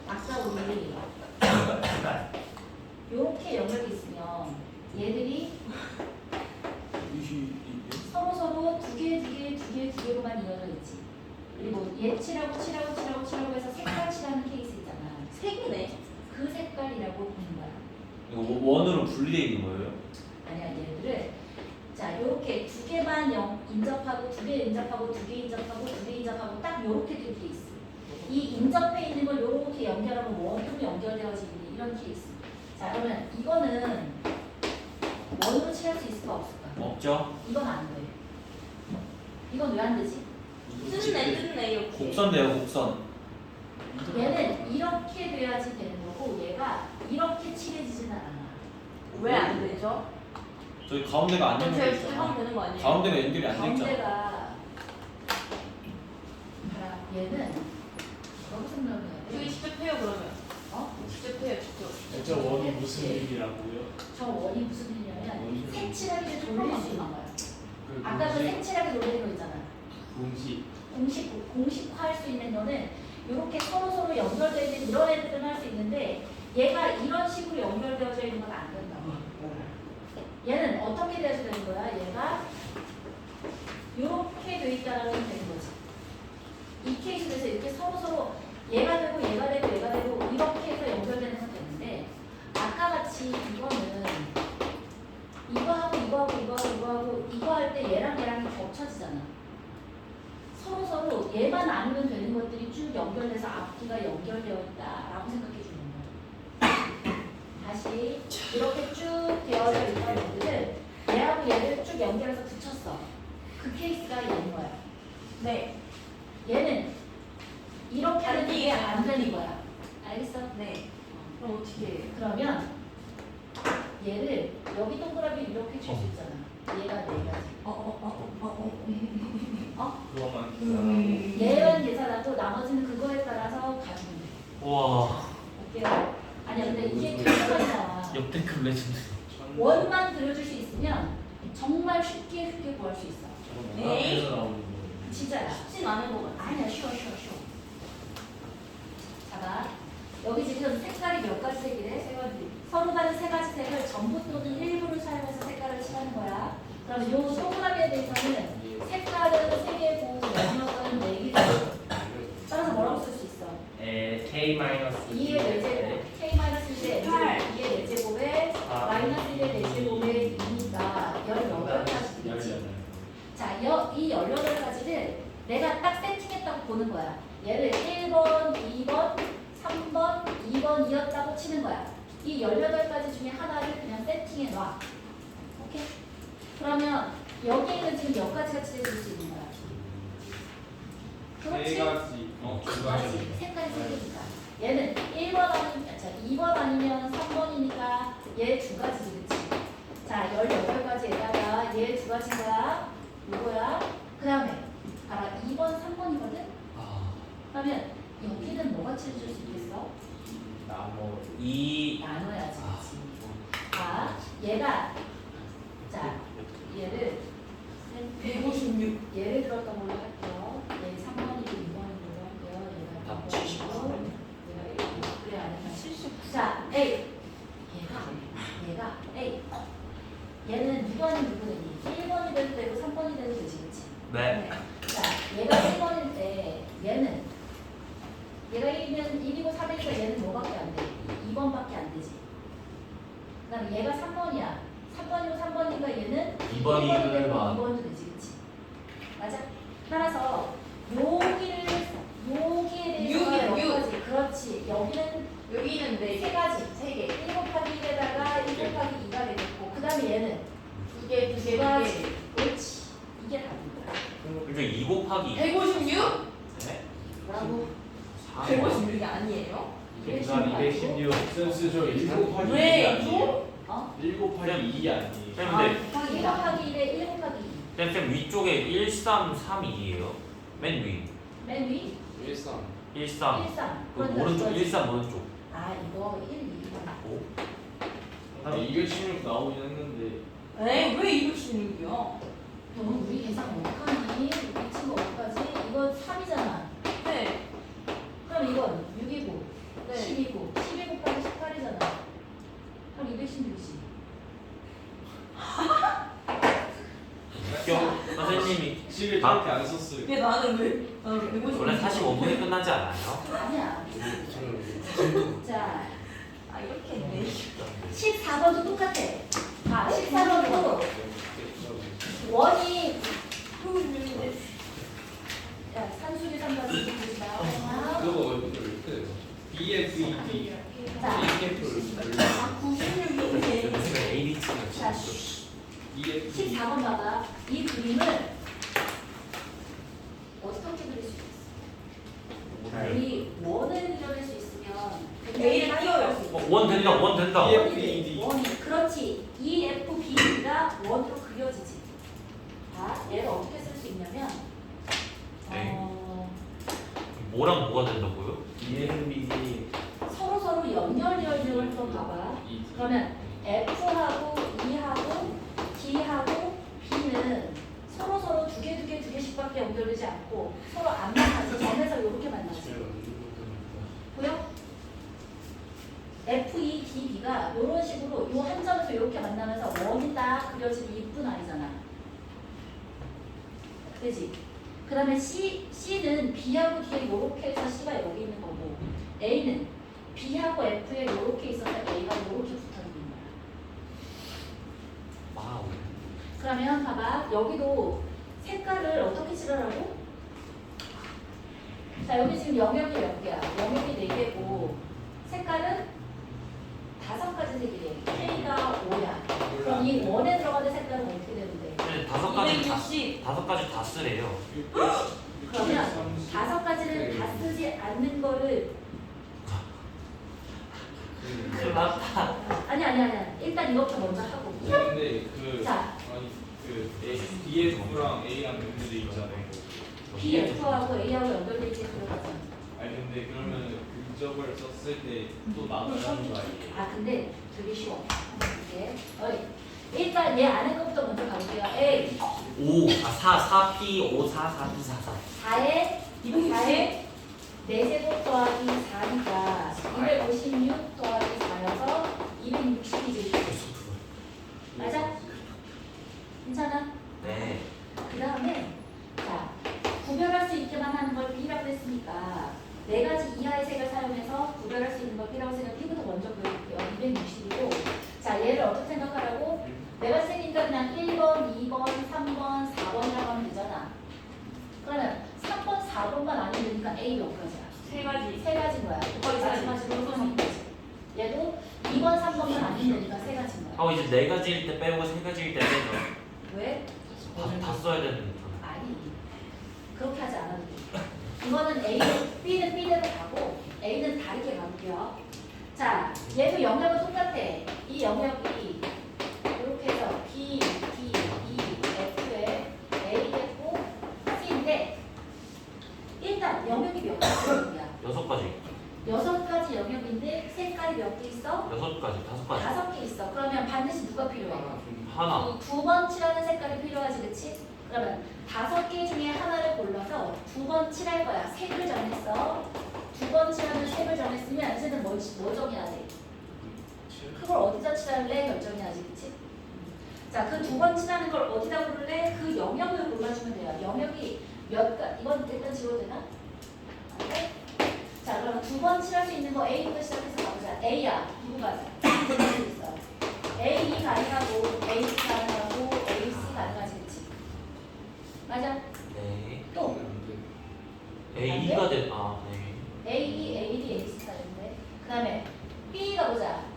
S1: 아까 우리 요렇게 연결이 있으면 얘들이 서로 두 개로만 이어져 있지. 그리고 얘 칠하고 해서 색깔 칠하는 케이스 있잖아.
S2: 색이네.
S1: 그 색깔이라고 보는 거야.
S3: 이거 원으로 분리되어 있는 거예요?
S1: 아니야, 얘들을 자 요렇게 2개만 인접하고 2개 인접하고 2개 인접하고 2개 인접하고 딱 요렇게 돼 있어. 이 인접해 있는 걸 요렇게 연결하면 원으로 연결되어져 있는 이런 케이스. 자 그러면 이거는 원으로 칠할 수 있을까 없을까?
S3: 없죠.
S1: 이건 안 돼. 이건 왜 안 되지?
S2: 뜯네 이렇게.
S3: 곡선돼요 곡선.
S1: 얘는 이렇게 돼야지 되는 거고 얘가 이렇게 칠해지진 않아.
S2: 왜 안 되죠?
S3: 저기 가운데가 안
S2: 그럼
S3: 연결돼
S2: 제가 하면
S3: 있잖아.
S2: 되는 거 아니에요?
S3: 가운데가 연결이 안 돼 있잖아.
S1: 가운데가 봐라 얘는 너무 생각해야
S2: 저희
S1: 돼.
S2: 직접 해요 그러면.
S1: 어?
S2: 직접 해요 직접.
S5: 저 원이 무슨 일이라고요?
S1: 저 원이 무슨 일이냐면 색칠하기를 돌릴 수 있는 거야.
S5: 그
S1: 아까 그 색칠하기 돌리는 거 있잖아.
S5: 공식
S1: 공식화할 수 있는 거는 이렇게 서로 연결되어 있는 이런 애들은 할 수 있는데 얘가 이런 식으로 연결되어져 있는 건 안 된다고. 얘는 어떻게 돼야 되는 거야? 얘가 이렇게 돼 있다라는 게 되는 거지. 이 케이스에서 이렇게 서로 얘가 되고 이렇게 해서 연결되는 건 되는데 아까 같이 이거는 이거 할 때 얘랑이 겹쳐지잖아. 서로 얘만 아니면 되는 것들이 쭉 연결돼서 앞뒤가 연결되어 있다라고 생각해 주는 거야. 다시 이렇게 쭉 되어져 있던 애들을 얘하고 얘를 쭉 연결해서 붙였어. 그 케이스가 얘인 거야.
S2: 네.
S1: 얘는 이렇게 하는 게 안 되는 거야. 알겠어?
S2: 네. 그럼 어떻게 해요?
S1: 그러면 얘를 여기 동그라미 이렇게 줄 수 있잖아. 얘가 네 가지.
S4: 그것만
S1: 얘만 계산하고 나머지는 그거에 따라서 가지면 돼.
S3: 와
S1: 볼게요. 아니 근데 이게 계산이잖아.
S3: 역대급 레전드.
S1: 원만 그려줄 수 있으면 정말 쉽게 구할 수 있어.
S2: 에이.
S5: 문학에서 나오는 거.
S1: 진짜야.
S2: 쉽진 않은 것 같아.
S1: 아니야, 쉬워. 봐봐. 여기 지금 색깔이 몇 가지 색이래? 세 가지. 서로 다른 세 가지 색을 전부 또는 일부를 사용해서 색깔을 칠하는 거야. 그럼 요 동그라미에 대해서는 색깔은 세 개고 영역은 네 개고. 따라서 뭐라고 쓸 수 있어?
S3: K 마이너스
S1: 2의 4제곱, K 마이너스 1의 2의 4제곱에 마이너스 1의 4제곱에 2니까 18가지 되겠지. 자, 이 18가지를 내가 딱 세팅했다고 보는 거야. 얘를 1번, 2번, 3번, 2번이었다고 치는 거야. 이 18가지 중에 하나를 그냥 세팅해 놔. 오케이? 그러면 여기에는 지금 몇 가지가 칠해질 수 있는 거야? 그렇지?
S5: 세 가지.
S4: 두
S1: 가지. 색깔이 세 개니까. 얘는 1번 아니면, 자, 2번 아니면 3번이니까 얘 두 가지지, 그치? 자, 18가지에다가 얘 두 가지인 거야. 이거야. 그 다음에, 봐라, 2번, 3번이거든? 그러면 여기는 뭐가 칠해줄 수 있겠어?
S3: 나뭐 2
S1: 나눠야지, 그치? 자, 얘가, 자, 얘를
S2: 156.
S1: 예를 들었던 걸로 할게요. 얘 3번이고 2번이고 할게요. 얘가
S3: 아,
S1: 2번이고 얘가 1이고 그래 아니면 70. 자, A. 얘가 A. 얘는 누구는 누구니? 1번이 돼도 되고 3번이 돼도 되지, 그치?
S3: 네.
S1: 자, 얘가 1번일 때 얘는 얘가 1이면 1이고 3이니까 얘는 뭐밖에 안 돼? 2번밖에 안 되지. 그 다음에 얘가 3번이야. 3번이고 3번이니까 얘는
S3: 2번이
S1: 1번이 되고
S3: 만
S1: 2번도 되지, 그치? 맞아? 따라서 여기에 대해서 몇 가지. 그렇지. 여기는
S2: 여기는
S1: 세 가지, 세 개. 1 곱하기 1에다가 1 곱하기 2가 되겠고, 그 다음에 얘는
S2: 두 개, 두 개,
S1: 두
S2: 두
S1: 가지.
S2: 개.
S1: 그렇지. 이게 답인 거야.
S3: 그죠 2 곱하기
S2: 156?
S3: 네?
S1: 뭐라고?
S2: 156이 아니에요?
S5: 계산 216. 센스 저 1 곱하기 2
S2: 왜?
S5: 아니에요?
S1: 어?
S5: 1 곱하기 2 아니에요?
S3: 근데
S1: 1 곱하기 1에 1 곱하기 2.
S3: 쌤 위쪽에 1, 3, 3, 2예요. 맨 위.
S1: 맨 위?
S5: 13.
S3: 1, 3.
S1: 1, 3.
S3: 그 오른쪽 1, 3 오른쪽.
S1: 아, 이거 1, 2.
S3: 5.
S5: 216 나오긴 했는데.
S2: 에이, 왜 216이야?
S1: 너 우리 계산 못하니? 우리 친구 어떡하지? 이거 3이잖아.
S2: 네.
S1: 그럼 이건 6이고,
S2: 네.
S1: 10이고, 12 곱하기 18이잖아. 그럼 216이지.
S3: 경 선생님이
S5: 10을 그렇게 안 썼어요.
S2: 근데 나는 왜? 나는 156.
S3: 원래 45분에 끝나지 않아요?
S1: 아니야. 자,
S2: 아, 이렇게 했네.
S1: 14번도 똑같아. 아, 14번도 원이,
S2: 156인데.
S1: 야, 산수리 3번이 보지 마.
S5: 그거 그 BFED.
S1: 자,
S2: 아, 96인데.
S3: 요즘에 ABC가
S1: 자,
S3: 진짜
S1: 14번 봐봐. 이 그림을 어떻게 그릴 수 있어? 우리 원을 그려낼 수 있으면
S2: 매일 띄워요.
S3: 원 된다 원 된다.
S1: 원이 그렇지. EFB가 원으로 그려지지. 자, 얘를 어떻게 쓸 수 있냐면
S3: 뭐랑 뭐가 된다고요?
S5: EFBD.
S1: 서로 연결되어 있는 걸 봐봐. 그러면 F하고 E하고 D하고 B는 서로 두 개씩밖에 연결되지 않고 서로 안 만나서 점에서 이렇게 만나지. 보여? F, E, D, B가 이런 식으로 이 한 점에서 이렇게 만나면서 원이 딱 그려지는 이뿐 아니잖아. 그지? 그 다음에 C는 B하고 D에 이렇게 해서 C가 여기 있는 거고 A는 B하고 F에 이렇게 있어서 A가 이렇게 붙어 있는 거야.
S3: 와우.
S1: 그러면 봐봐. 여기도 색깔을 어떻게 칠하라고? 자, 여기 지금 영역이 몇 개야? 영역이 4개고 색깔은 5가지 색이
S2: 260.
S3: 5가지 다 쓰래요.
S1: 그러면 5가지를 다 쓰지 않는 거를
S3: 큰일 났다.
S1: 아니 일단 이것부터 먼저 하고.
S5: 근데 그
S1: 자,
S5: 아니 그 BF랑 A랑 연결돼 있잖아요.
S1: BF하고 A하고 연결돼 있지 그러거든.
S5: 아니 근데 그러면 근접을 썼을 때 또 나가는 거 아니에요?
S1: 아 근데 되게 쉬워. 이게 일단 얘 아는 것부터 먼저 가볼게요. A
S3: 4P 5 4 4 2 4 4.
S1: 4에 4제곱 더하기 4니까 256 더하기 4여서 260이지. 맞아? 괜찮아?
S3: 네.
S1: 그 다음에 자 구별할 수 있게만 하는 걸 B라고 했으니까 4가지 이하의 색을 사용해서 구별할 수 있는 걸 B라고 생각. B부터 먼저 그려볼게요. 260이고 자 얘를 어떻게 생각하라고? 4가지 색이니까 그냥 1번, 2번, 3번, 4번이라고 하면 되잖아. 그러면 3번, 4번만 아니면 되니까 A 몇 가지야?
S2: 3가지.
S1: 3가지인 거야.
S2: 곱하기 세 가지.
S1: 마지막으로 3가지. 얘도 2번, 3번만 아니면 되니까 3가지인 거야.
S3: 이제 4가지일 때 빼고 3가지일 때 빼죠.
S1: 왜?
S3: 다 써야 되는 거.
S1: 아니 그렇게 하지 않아도 돼. 이거는 A는 B는 B대로 가고 A는 다르게 가볼게요. 자 얘도 영역은 똑같아. 이 영역이 이렇게 해서 B, D, E, F에 A 됐고 C인데 일단 영역이 몇 가지야?
S3: 6가지.
S1: 6가지 영역인데 색깔이 몇 개 있어?
S3: 6가지, 5가지.
S1: 5개 있어. 그러면 반드시 누가 필요해?
S3: 하나.
S1: 이 2번 칠하는 색깔이 필요하지, 그치? 그러면 5개 중에 하나를 골라서 2번 칠할 거야. 색을 정했어. 2번 칠하면 색을 정했으면 이제는 뭐 정해야 돼? 그걸 어디다 칠할래? 결정해야지, 그치? 자, 그 2번 칠하는 걸 어디다 고를래? 그 영역을 골라주면 돼요. 영역이 이건 일단 지워도 되나? 안 돼? 자, 그러면 2번 칠할 수 있는 거 A부터 시작해서 가보자. A야, 누구 가자? 있어. A 가능하고, AC 가능하고, AC 가능하지, 그치? 맞아?
S3: 네.
S1: 또
S3: A가 된, 네.
S1: A, AD, AC가 되는데 그 다음에 B 가보자.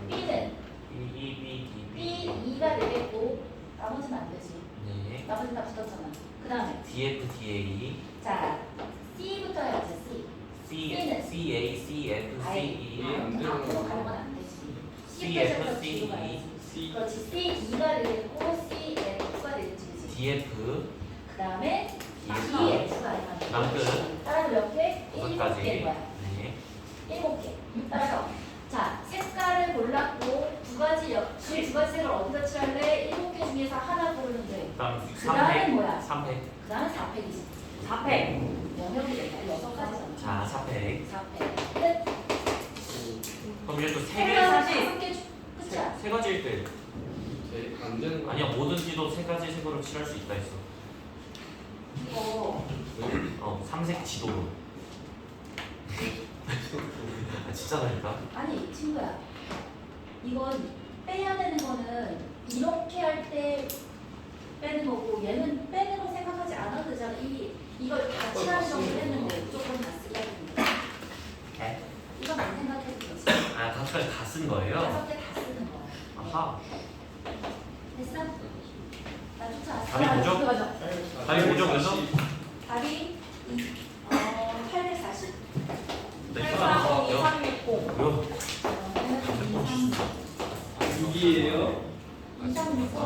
S1: B는
S3: B, B, D,
S1: B, 2가 되겠고 나머지는 안 되지.
S3: 네.
S1: 나머지는 다 붙었잖아. 그 다음에
S3: DF, DA.
S1: 자 C부터 해야지. C. C는
S3: C, A, C, F, C,
S1: 아예
S3: E.
S5: 안 되는
S1: 앞으로
S5: 거.
S1: 가는 건 안 되지.
S3: C,
S1: C부터
S3: F,
S1: 시작해서
S3: C,
S1: D로
S3: E.
S1: 가야지.
S5: C
S1: 그렇지. C, 2가 되겠고 C, F가 되겠지, 그치?
S3: DF.
S1: 그 다음에
S3: EF.
S1: D, F가 되겠지.
S3: 다음 끝.
S1: 따라서 몇 개?
S3: 6가지.
S1: 7개인 거야.
S3: 네.
S1: 7개. 따라서 자 색깔을 골랐고 두 가지 색을 어디다 칠할래? 7개 중에서 하나 고르면 돼.
S3: 그다음
S1: 그 다음에 뭐야?
S3: 3팩.
S1: 그 다음에 4팩이지.
S2: 4팩.
S1: 영역이 된다. 6가지잖아.
S3: 자, 4팩.
S1: 4팩. 끝.
S3: 그럼 이제 또
S1: 색깔
S3: 3개.
S1: 5개 끝이야.
S3: 3가지일 때.
S5: 안 되는 거
S3: 아니야, 뭐든지도 3가지 색으로 칠할 수 있다 했어.
S1: 이거
S3: 3색 지도로. 진짜라니까.
S1: 아니 친구야. 이건 빼야 되는 거는 이렇게 할 때 빼는 거고 얘는 빼는 거 생각하지 않아도 되잖아. 이걸 다 칠하는 정도를 했는데 무조건 다 쓰게 하는 거야.
S3: 에?
S1: 이건 안 생각해도 되지.
S3: 5가지 다 쓴 거예요?
S1: 5개 다 쓰는 거야.
S3: 아하.
S1: 됐어? 나 쫓아왔어.
S3: 답이 뭐죠?
S1: 맞아.
S3: 답이 뭐죠, 그래서?
S1: 답이 840.
S3: 네,
S2: 840, 2360.
S3: 뭐요?
S5: 6이에요?
S1: 2360.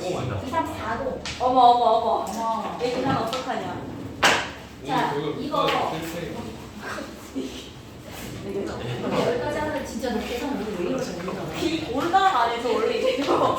S5: 오 맞다
S1: 2340.
S2: 어머.
S1: 어머.
S2: 내 계산 어떡하냐.
S1: 자, 이거.
S5: 실패
S1: 여기까지 하면 진짜 너 계산 오늘 왜 이러지?
S2: 비 올라가 안에서 원래 이거.